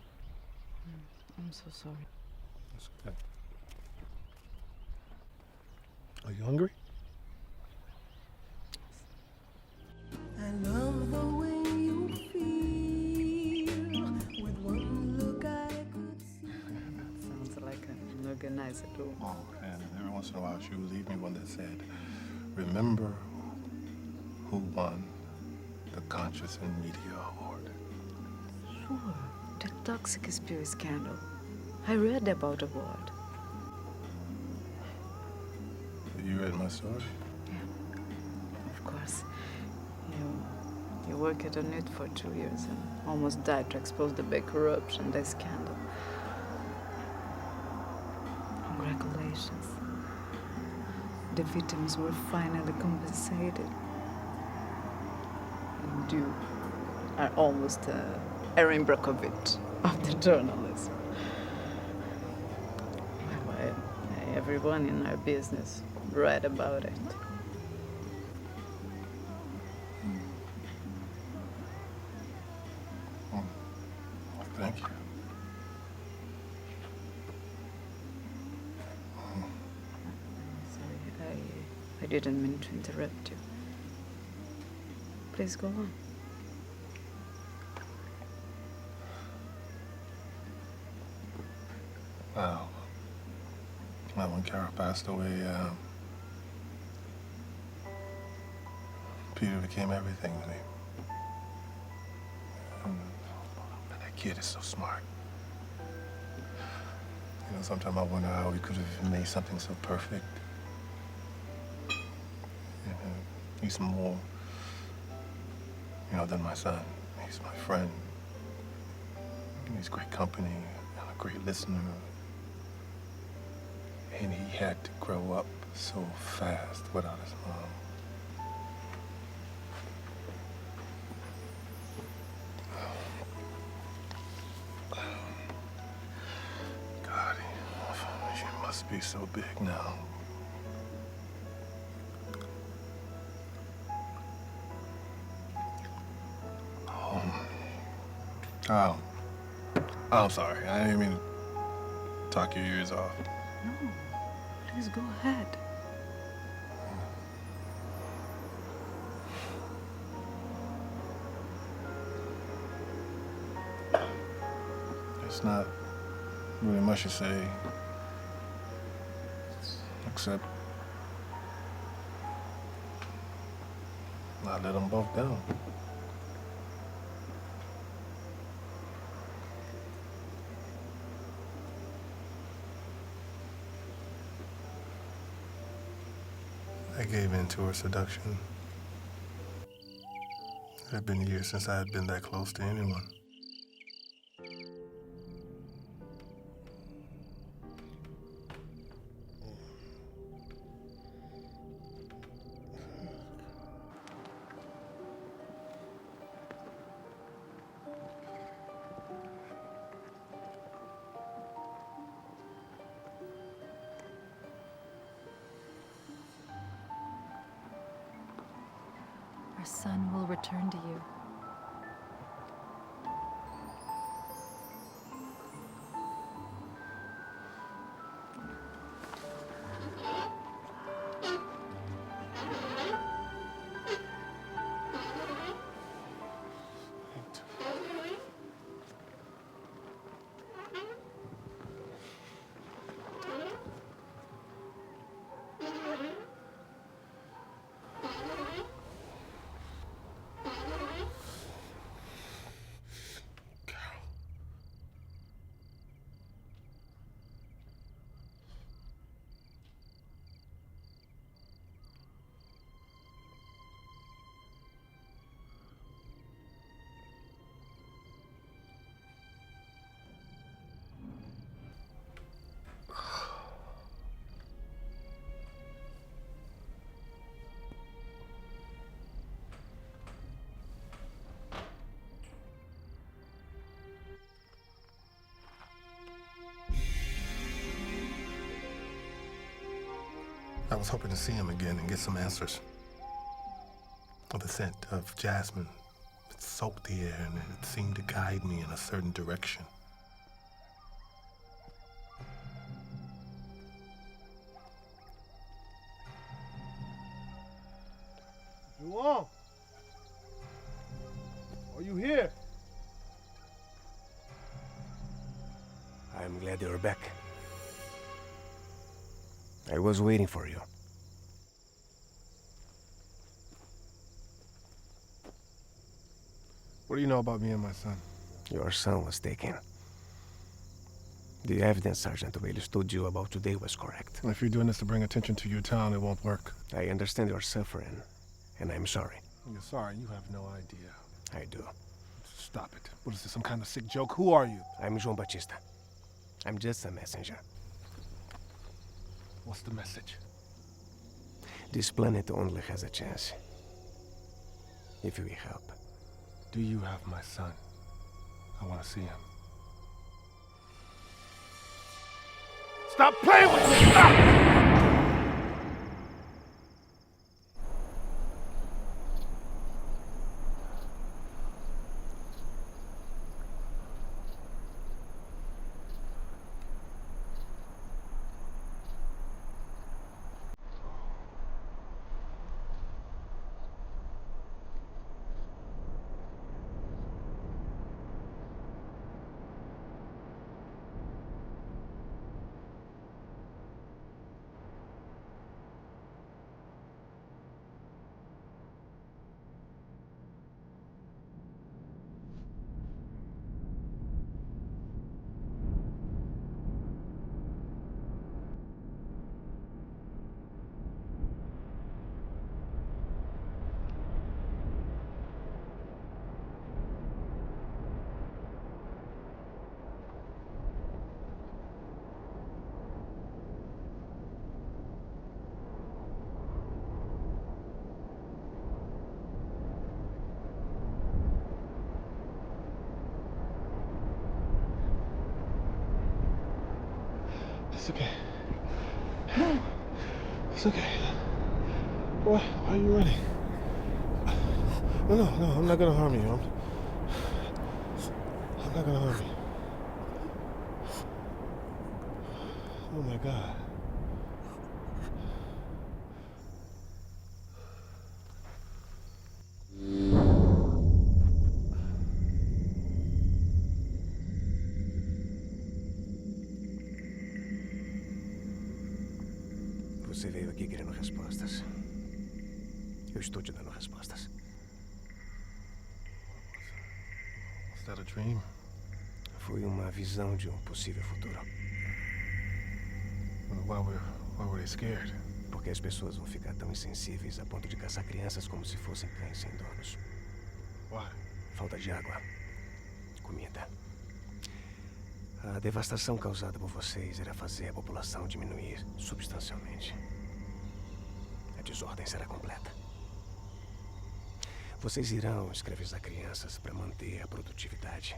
I'm so sorry. That's okay. Are you hungry? I love the way you feel. With one look I could see. That sounds like an organized room. Oh, and every once in a while she would leave me one that said, "Remember who won the Conscious and Media Award." Sure, the toxic spill scandal. I read about the award. You read my story? Yeah, of course. You worked on it for 2 years and almost died to expose the big corruption, the scandal. Congratulations. The victims were finally compensated. And you are almost Erin Brockovich of the journalism. Well, everyone in our business read about it. Thank you. didn't mean to interrupt you. Please go on. Well, when Kara passed away, Peter became everything to me. And that kid is so smart. You know, sometimes I wonder how he could have made something so perfect. He's more, than my son. He's my friend. He's great company and a great listener. And he had to grow up so fast without his mom. God, she must be so big now. Oh, I'm sorry. I didn't mean to talk your ears off. No, please go ahead. There's not really much to say, except I let them both down. I gave in to her seduction. It had been years since I had been that close to anyone. Our son will return to you. I was hoping to see him again and get some answers. The scent of jasmine, it soaked the air and it seemed to guide me in a certain direction. Juan, are you here? I'm glad you're back. I was waiting for you. What do you know about me and my son? Your son was taken. The evidence Sergeant Wales told you about today was correct. If you're doing this to bring attention to your town, it won't work. I understand you're suffering, and I'm sorry. You're sorry? You have no idea. I do. Stop it. What is this, some kind of sick joke? Who are you? I'm João Batista. I'm just a messenger. What's the message? This planet only has a chance. If we help. Do you have my son? I want to see him. Stop playing with me! Stop! It's okay. No. It's okay. Why are you running? No, I'm not gonna harm you. I'm not gonna harm you. Oh my God. Você veio aqui querendo respostas. Eu estou te dando respostas. Was that a dream? Foi uma visão de um possível futuro. Why were they scared? Porque as pessoas vão ficar tão insensíveis a ponto de caçar crianças como se fossem cães sem donos. Why? Falta de água, comida. A devastação causada por vocês irá fazer a população diminuir substancialmente. A desordem será completa. Vocês irão escravizar crianças para manter a produtividade.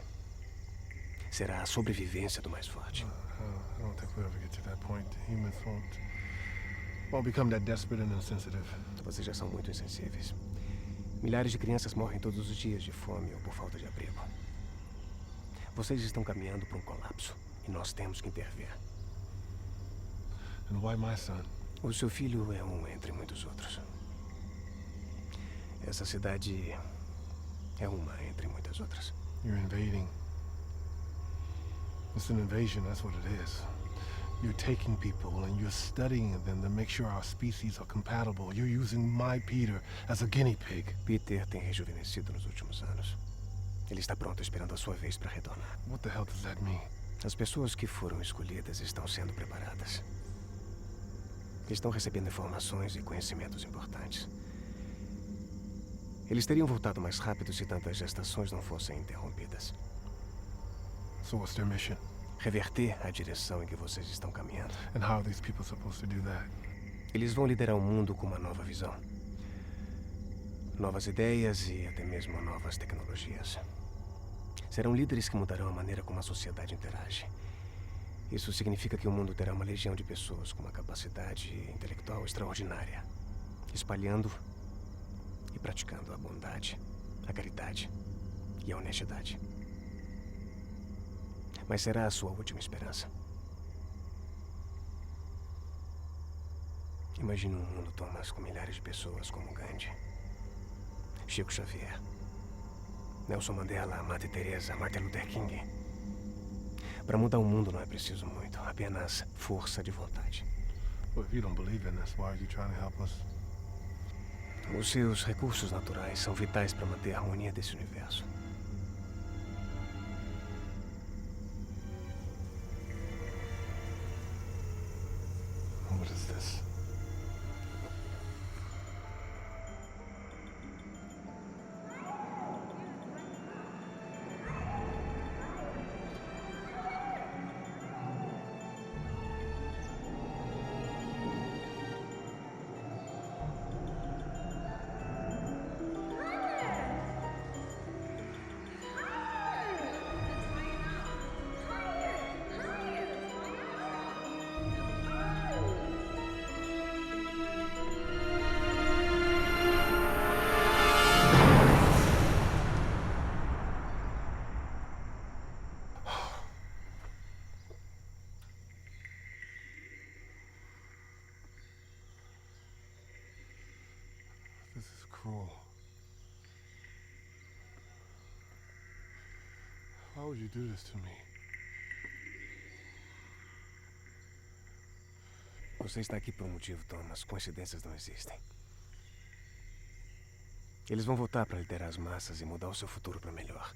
Será a sobrevivência do mais forte. I don't think we'll ever get to that point. Humans won't become that desperate and insensitive. Vocês já são muito insensíveis. Milhares de crianças morrem todos os dias de fome ou por falta de abrigo. Vocês estão caminhando para um colapso e nós temos que intervir. And why my son? O seu filho é um entre muitos outros. Essa cidade é uma entre muitas outras. You're invading. It's an invasion, that's what it is. You're taking people and you're studying them to make sure our species are compatible. You're using my Peter as a guinea pig. Peter tem rejuvenescido nos últimos anos. Ele está pronto esperando a sua vez para retornar. What the hell does that mean? As pessoas que foram escolhidas estão sendo preparadas. Estão recebendo informações e conhecimentos importantes. Eles teriam voltado mais rápido se tantas gestações não fossem interrompidas. So what's their mission? Reverter a direção em que vocês estão caminhando. And how are these people supposed to do that? Eles vão liderar o mundo com uma nova visão. Novas ideias e até mesmo novas tecnologias. Serão líderes que mudarão a maneira como a sociedade interage. Isso significa que o mundo terá uma legião de pessoas com uma capacidade intelectual extraordinária, espalhando e praticando a bondade, a caridade e a honestidade. Mas será a sua última esperança. Imagine um mundo, Thomas, com milhares de pessoas como Gandhi, Chico Xavier, Nelson Mandela, Madre Teresa, Martin Luther King. Para mudar o mundo não é preciso muito, apenas força de vontade. Well, if you don't believe in us, why are you trying to help us? Os seus recursos naturais são vitais para manter a harmonia desse universo. What is this? This is cruel. Why would you do this to me? Você está aqui por um motivo, Thomas. Coincidências não existem. Eles vão voltar para liderar as massas e mudar o seu futuro para melhor.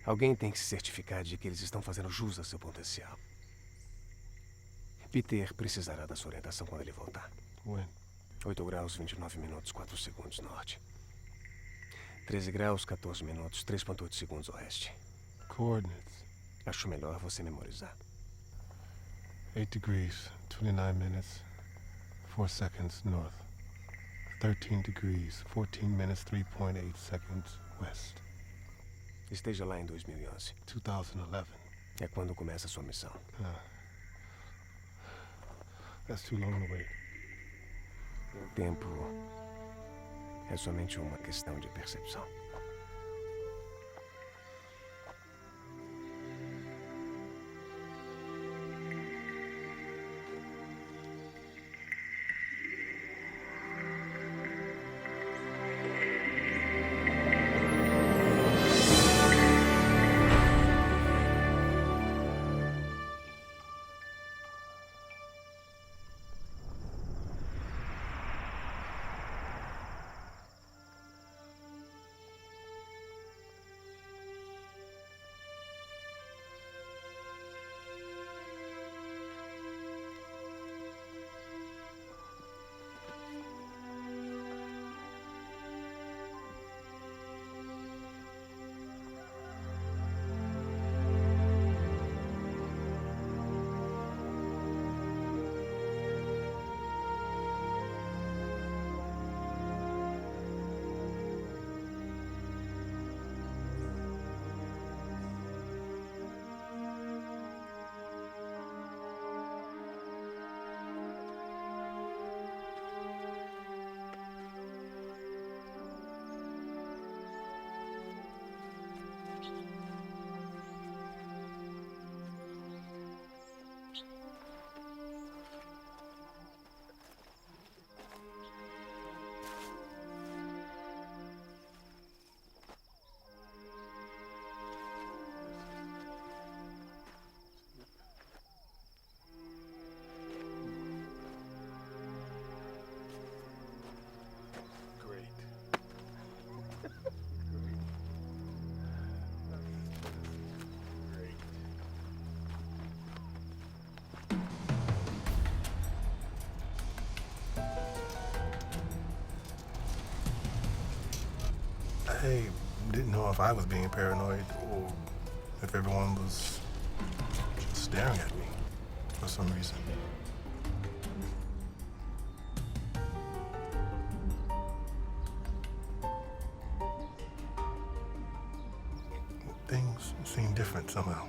Alguém tem que se certificar de que eles estão fazendo jus a seu potencial. Peter precisará da sua orientação quando ele voltar. When? 8 graus, 29 minutos, 4 segundos norte. 13 graus, 14 minutos, 3.8 segundos oeste. Coordinates. Acho melhor você memorizar. 8 degrees, 29 minutes, 4 seconds north. 13 degrees, 14 minutes, 3.8 seconds west. Esteja lá em 2011. 2011. É quando começa a sua missão. That's too long to wait. O tempo é somente uma questão de percepção. I didn't know if I was being paranoid or if everyone was just staring at me for some reason. Things seemed different somehow.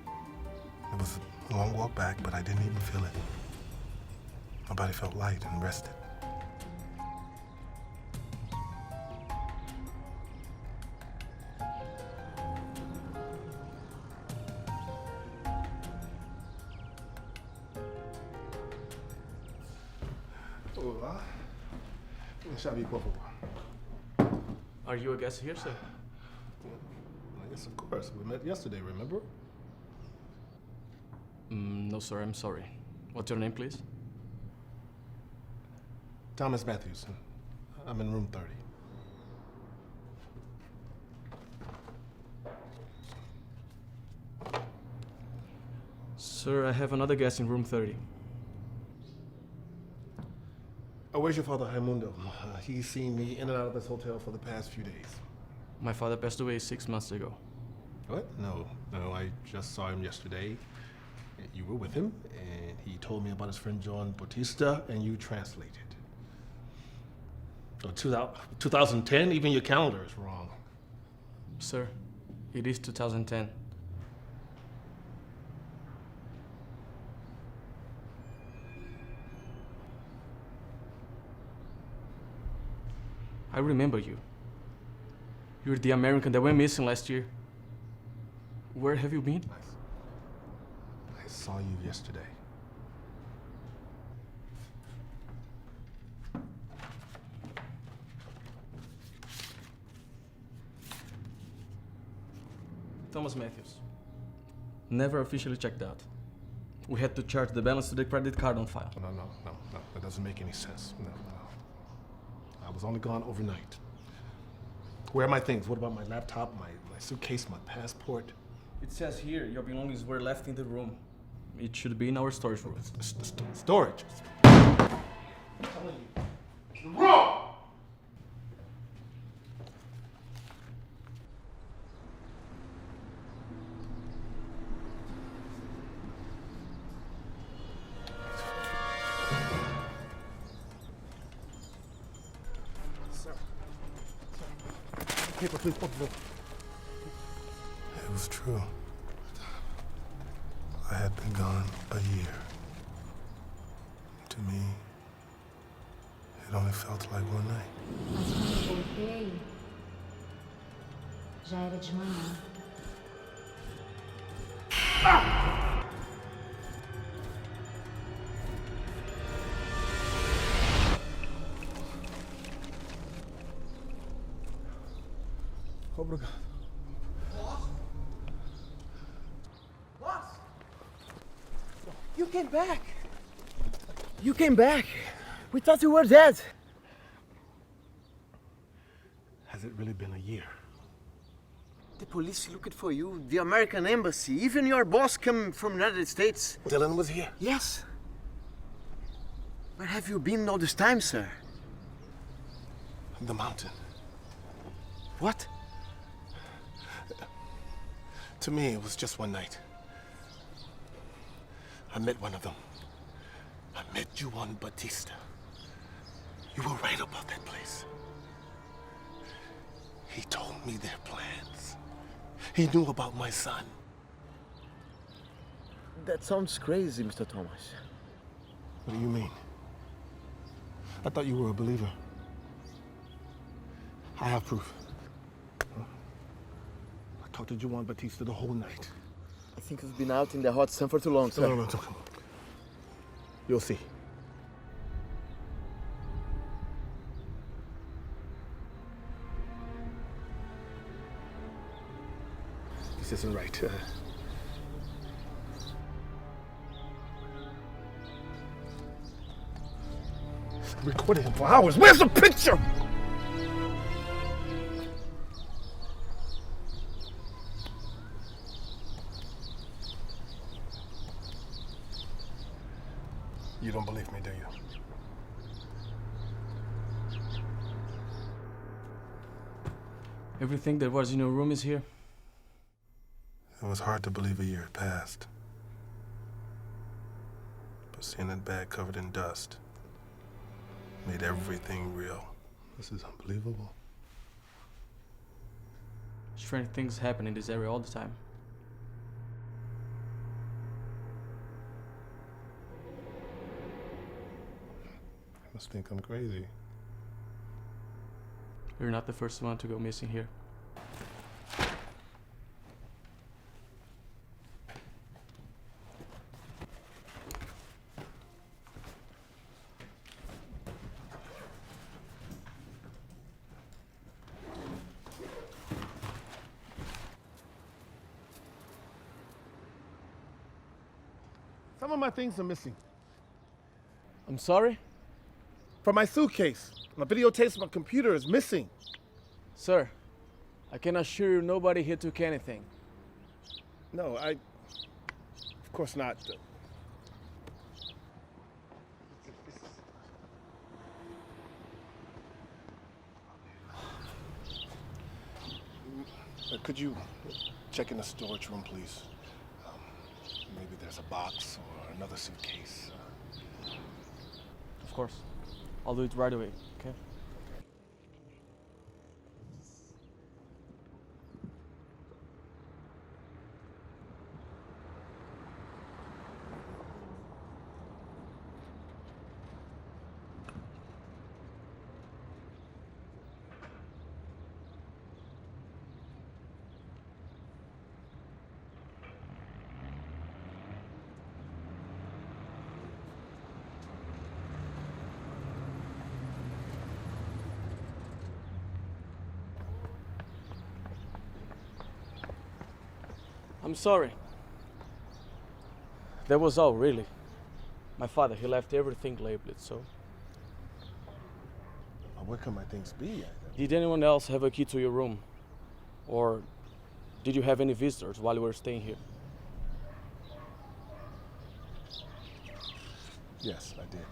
It was a long walk back, but I didn't even feel it. My body felt light and rested. Olá. Chave, por favor. Are you a guest here, sir? Yes, of course. We met yesterday, remember? No, sir, I'm sorry. What's your name, please? Thomas Mathews. I'm in room 30. Sir, I have another guest in room 30. Oh, where's your father, Raimundo? He's seen me in and out of this hotel for the past few days. My father passed away 6 months ago. What? No, I just saw him yesterday. You were with him, and he told me about his friend John Bautista, and you translated. So 2010, even your calendar is wrong. Sir, it is 2010. I remember you. You're the American that went missing last year. Where have you been? I saw you yesterday. Thomas Mathews. Never officially checked out. We had to charge the balance to the credit card on file. No. That doesn't make any sense. No. I was only gone overnight. Where are my things? What about my laptop, my suitcase, my passport? It says here your belongings were left in the room. It should be in our storage room. Storage? I'm telling you. You're wrong! Paper, please. It was true. I had been gone a year. To me, it only felt like one night. Mas quando eu voltei, já era de manhã. Obrigado. Boss! You came back! You came back! We thought you were dead! Has it really been a year? The police looking for you, the American embassy, even your boss came from the United States. Dylan was here? Yes. Where have you been all this time, sir? The mountain. What? To me, it was just one night. I met one of them. I met Juan Batista. You were right about that place. He told me their plans. He knew about my son. That sounds crazy, Mr. Thomas. What do you mean? I thought you were a believer. I have proof. I talked to Juan Batista the whole night. I think you've been out in the hot sun for too long, sir. No. You'll see. This isn't right. I recorded him for hours. Where's the picture? You don't believe me, do you? Everything that was in your room is here? It was hard to believe a year had passed. But seeing that bag covered in dust made everything real. This is unbelievable. Strange things happen in this area all the time. You must think I'm crazy. You're not the first one to go missing here. Some of my things are missing. I'm sorry? From my suitcase. My videotapes of my computer is missing. Sir, I can assure you nobody here took anything. No, of course not. Could you check in the storage room, please? Maybe there's a box or another suitcase. Of course. I'll do it right away, okay? I'm sorry. That was all, really. My father, he left everything labeled, so... Where can my things be? Did anyone else have a key to your room? Or did you have any visitors while you were staying here? Yes, I did.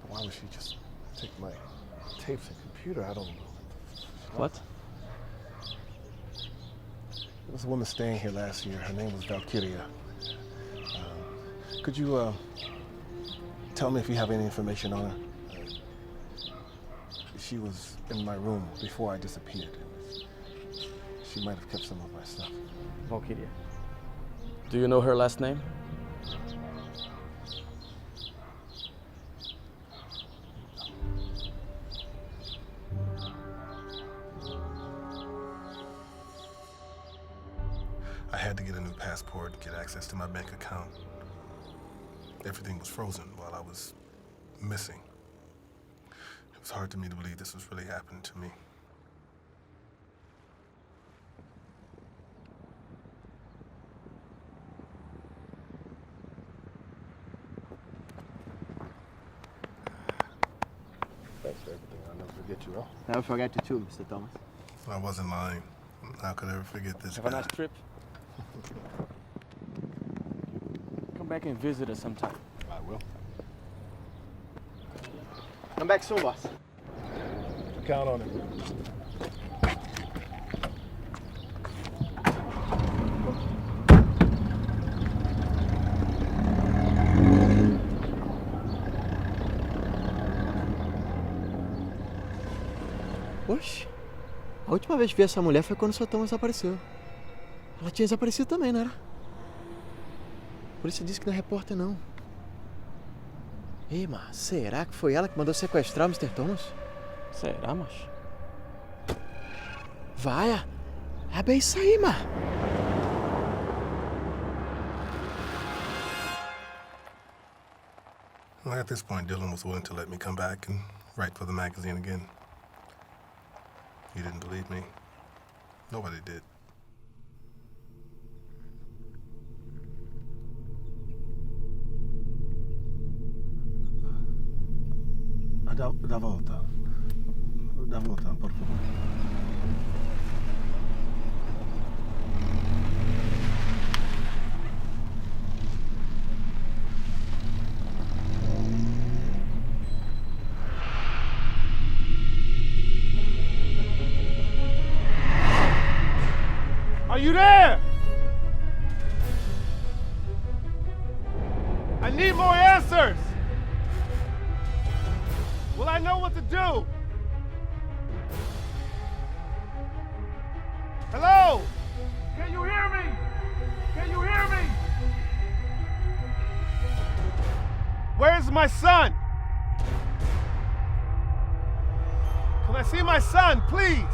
But why would she just take my tapes and computer? I don't know. What? There was a woman staying here last year. Her name was Valkyria. Could you tell me if you have any information on her? She was in my room before I disappeared. She might have kept some of my stuff. Valkyria. Do you know her last name? I had to get a new passport, get access to my bank account. Everything was frozen while I was missing. It was hard to me to believe this was really happening to me. Thanks for everything. I'll never forget you, huh? Never forget you too, Mr. Thomas. I wasn't lying. How could I ever forget this? Have a nice trip. Come back and visit us sometime. I will. Come back soon, boss. Count on it. Oxe, a última vez que vi essa mulher foi quando o Sr. Thomas apareceu. Ela tinha desaparecido também, não era? Por isso disse que não é repórter, não. Ei, mas será que foi ela que mandou sequestrar o Mr. Thomas? Será, mas? Vai, é bem isso aí, mas. Well, at this point, Dylan was willing to let me come back and write for the magazine again. He didn't believe me. Nobody did. Dá volta. Dá volta, por favor. Are you there? I need more answers. Will I know what to do? Hello? Can you hear me? Can you hear me? Where is my son? Can I see my son, please?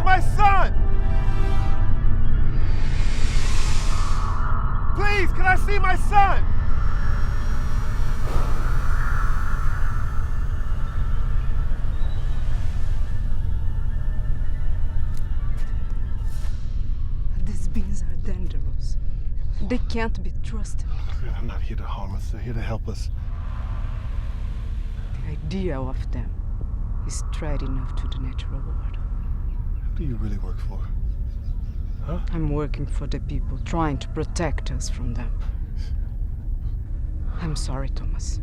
My son! Please, can I see my son? These beings are dangerous. They can't be trusted. I'm not here to harm us. They're here to help us. The idea of them is threat enough to the natural order. Who do you really work for? Huh? I'm working for the people, trying to protect us from them. I'm sorry, Thomas.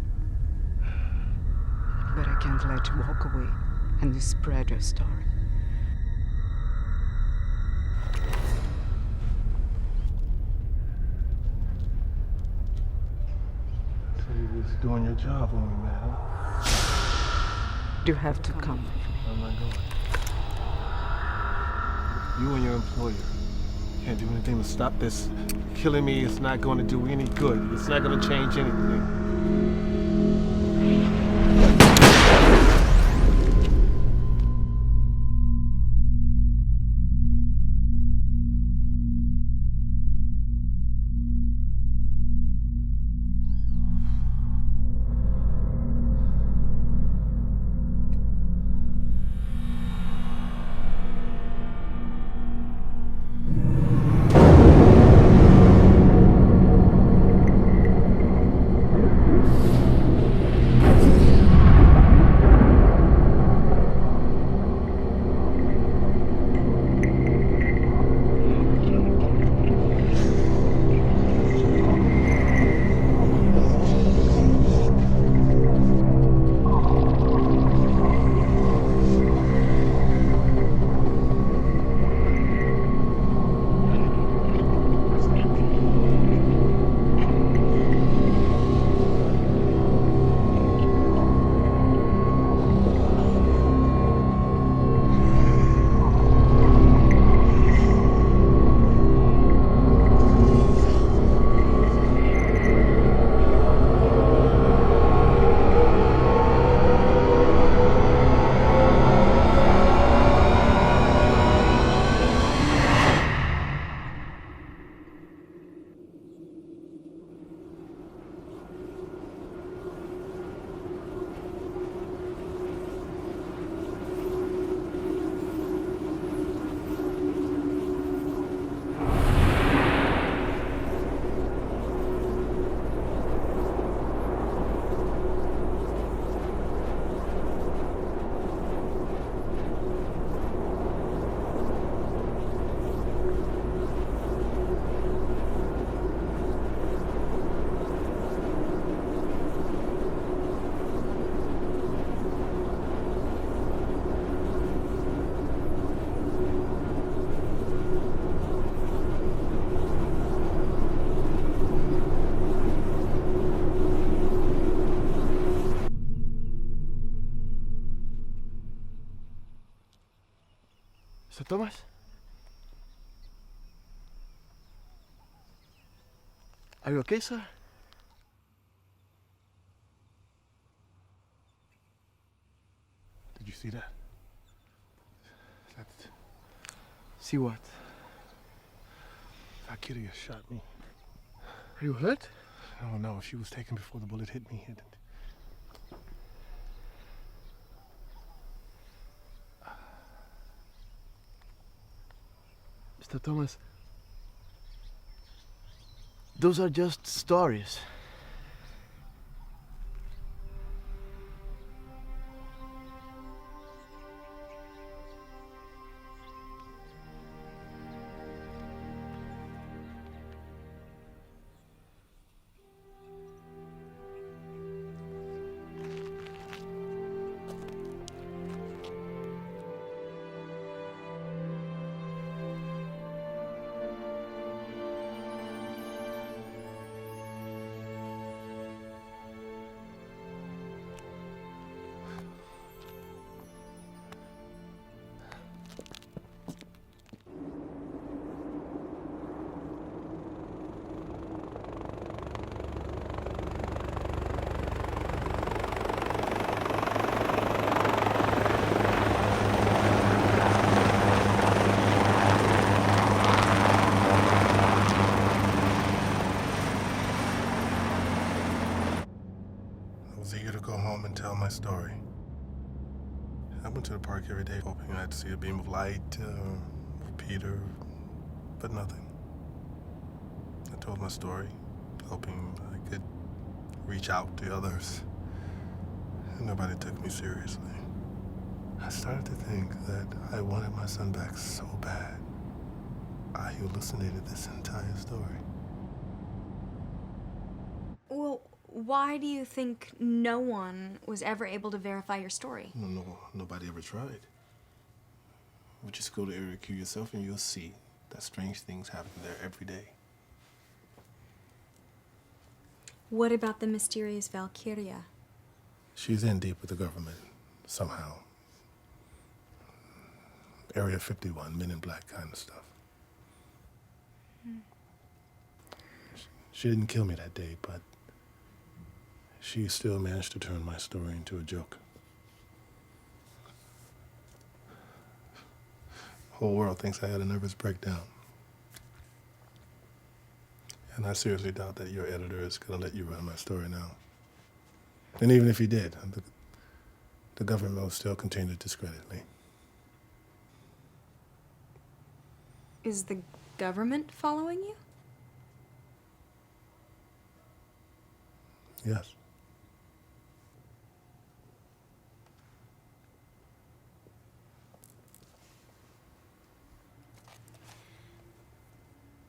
But I can't let you walk away and spread your story. So you was doing your job when we met, huh? You have to come with me. I'm not going. You and your employer can't do anything to stop this. Killing me is not going to do any good. It's not going to change anything. Thomas? Are you okay, sir? Did you see that? See what? Valkyria shot me. Are you hurt? Oh no, she was taken before the bullet hit me. Mr. Thomas, those are just stories. My story. I went to the park every day hoping I'd see a beam of light, Peter, but nothing. I told my story, hoping I could reach out to others, and nobody took me seriously. I started to think that I wanted my son back so bad. I hallucinated this entire story. Well, why do you think no one was ever able to verify your story? No, nobody ever tried. You just go to Area Q yourself and you'll see that strange things happen there every day. What about the mysterious Valkyria? She's in deep with the government, somehow. Area 51, Men in Black kind of stuff. She didn't kill me that day, but she still managed to turn my story into a joke. The whole world thinks I had a nervous breakdown. And I seriously doubt that your editor is going to let you run my story now. And even if he did, the government will still continue to discredit me. Is the government following you? Yes.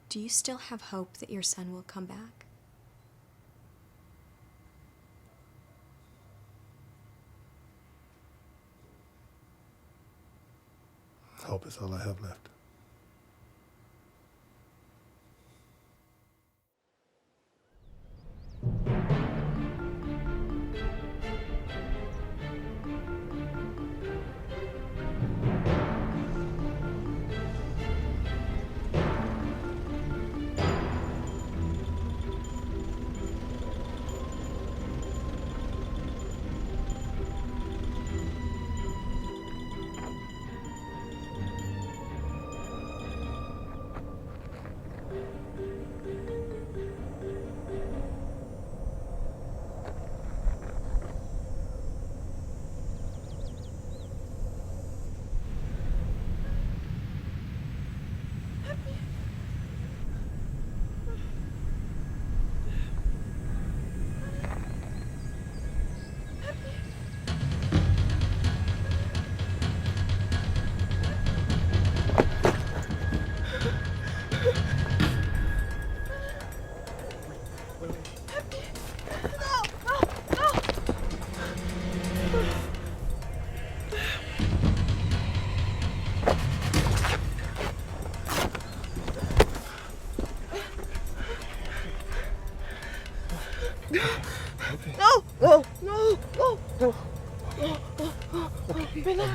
Do you still have hope that your son will come back? Hope is all I have left.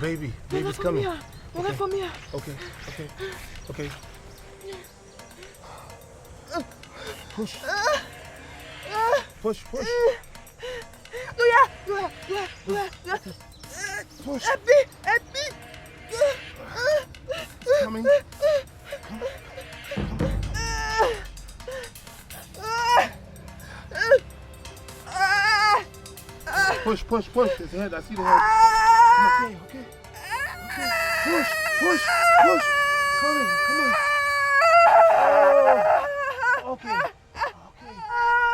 Baby's Baby's coming. Minha família. Okay. Push. Push. Doia. Push. Happy. It's coming. Push. His head. I see the head. Okay. Push. Come on. Oh, okay.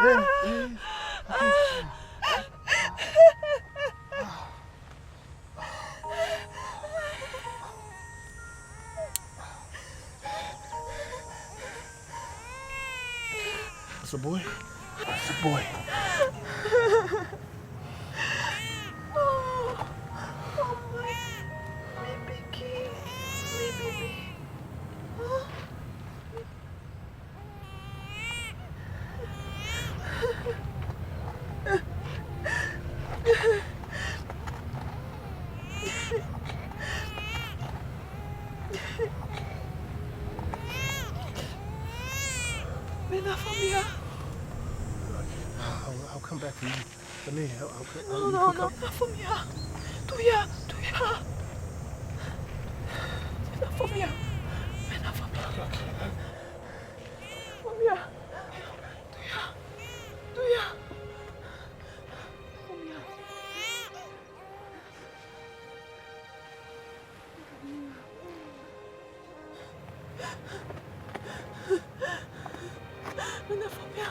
There it is. Okay. That's a boy. Minha família. I'll come back for you. Let me. Não, minha família. Doia. Minha família. Família. Doia. Minha família.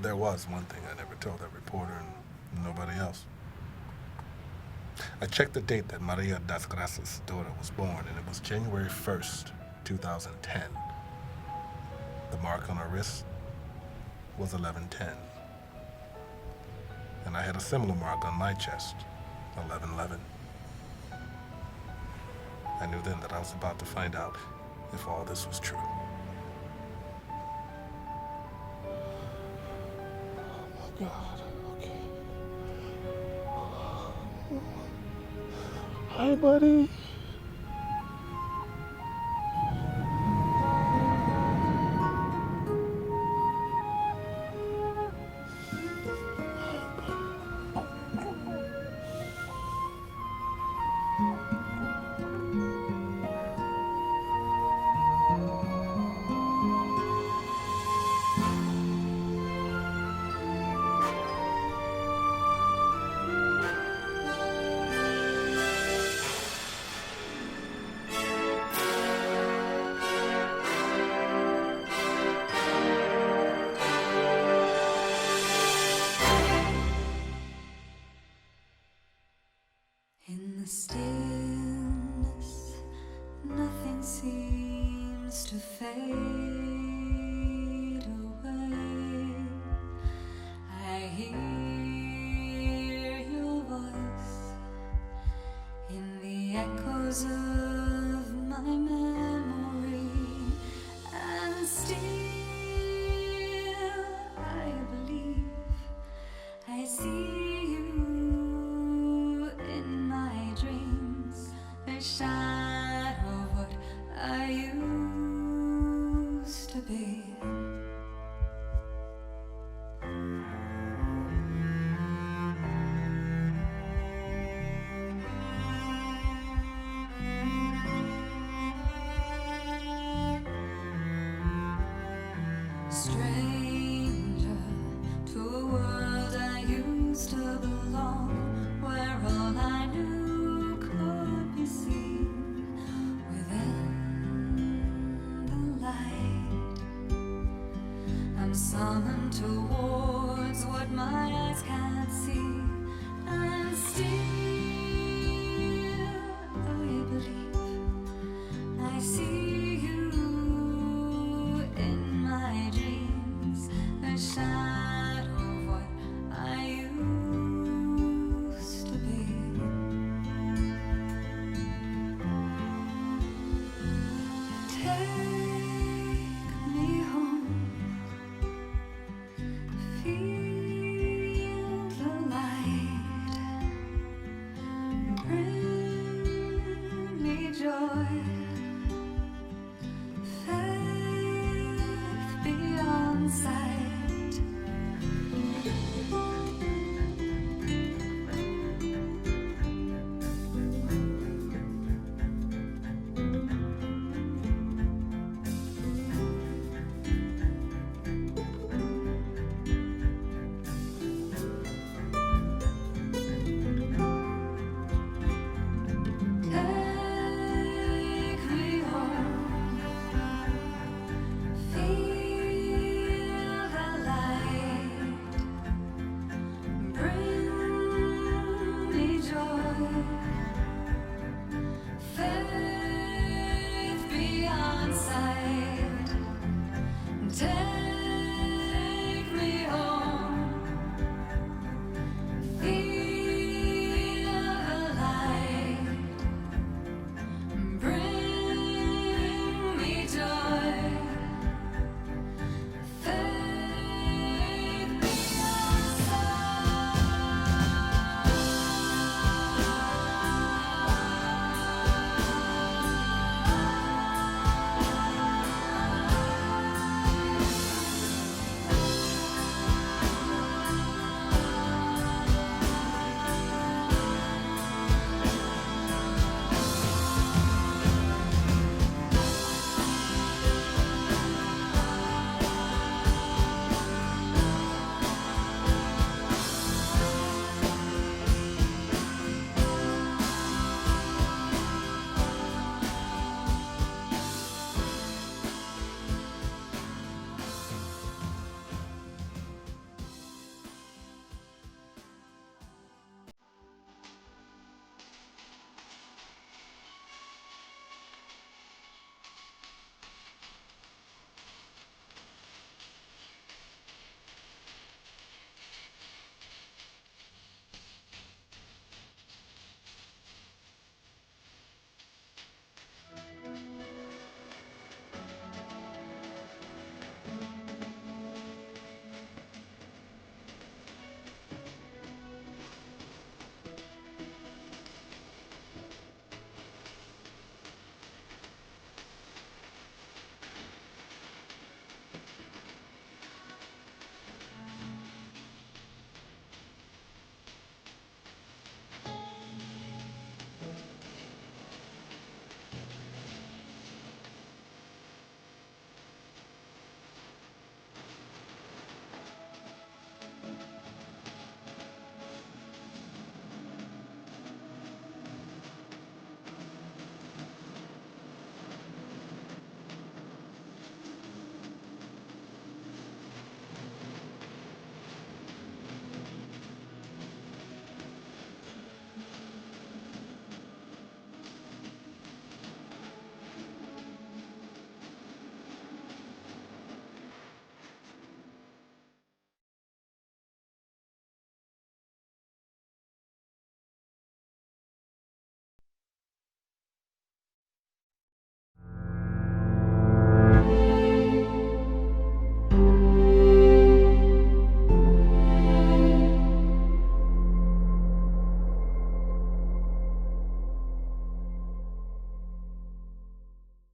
There was one thing I never told that reporter and nobody else. I checked the date that Maria das Graças' daughter was born, and it was January 1st, 2010. The mark on her wrist was 11:10. And I had a similar mark on my chest, 11:11. I knew then that I was about to find out if all this was true. God, okay. Hi, buddy. In the stillness, nothing seems to fade away. I hear your voice in the echoes of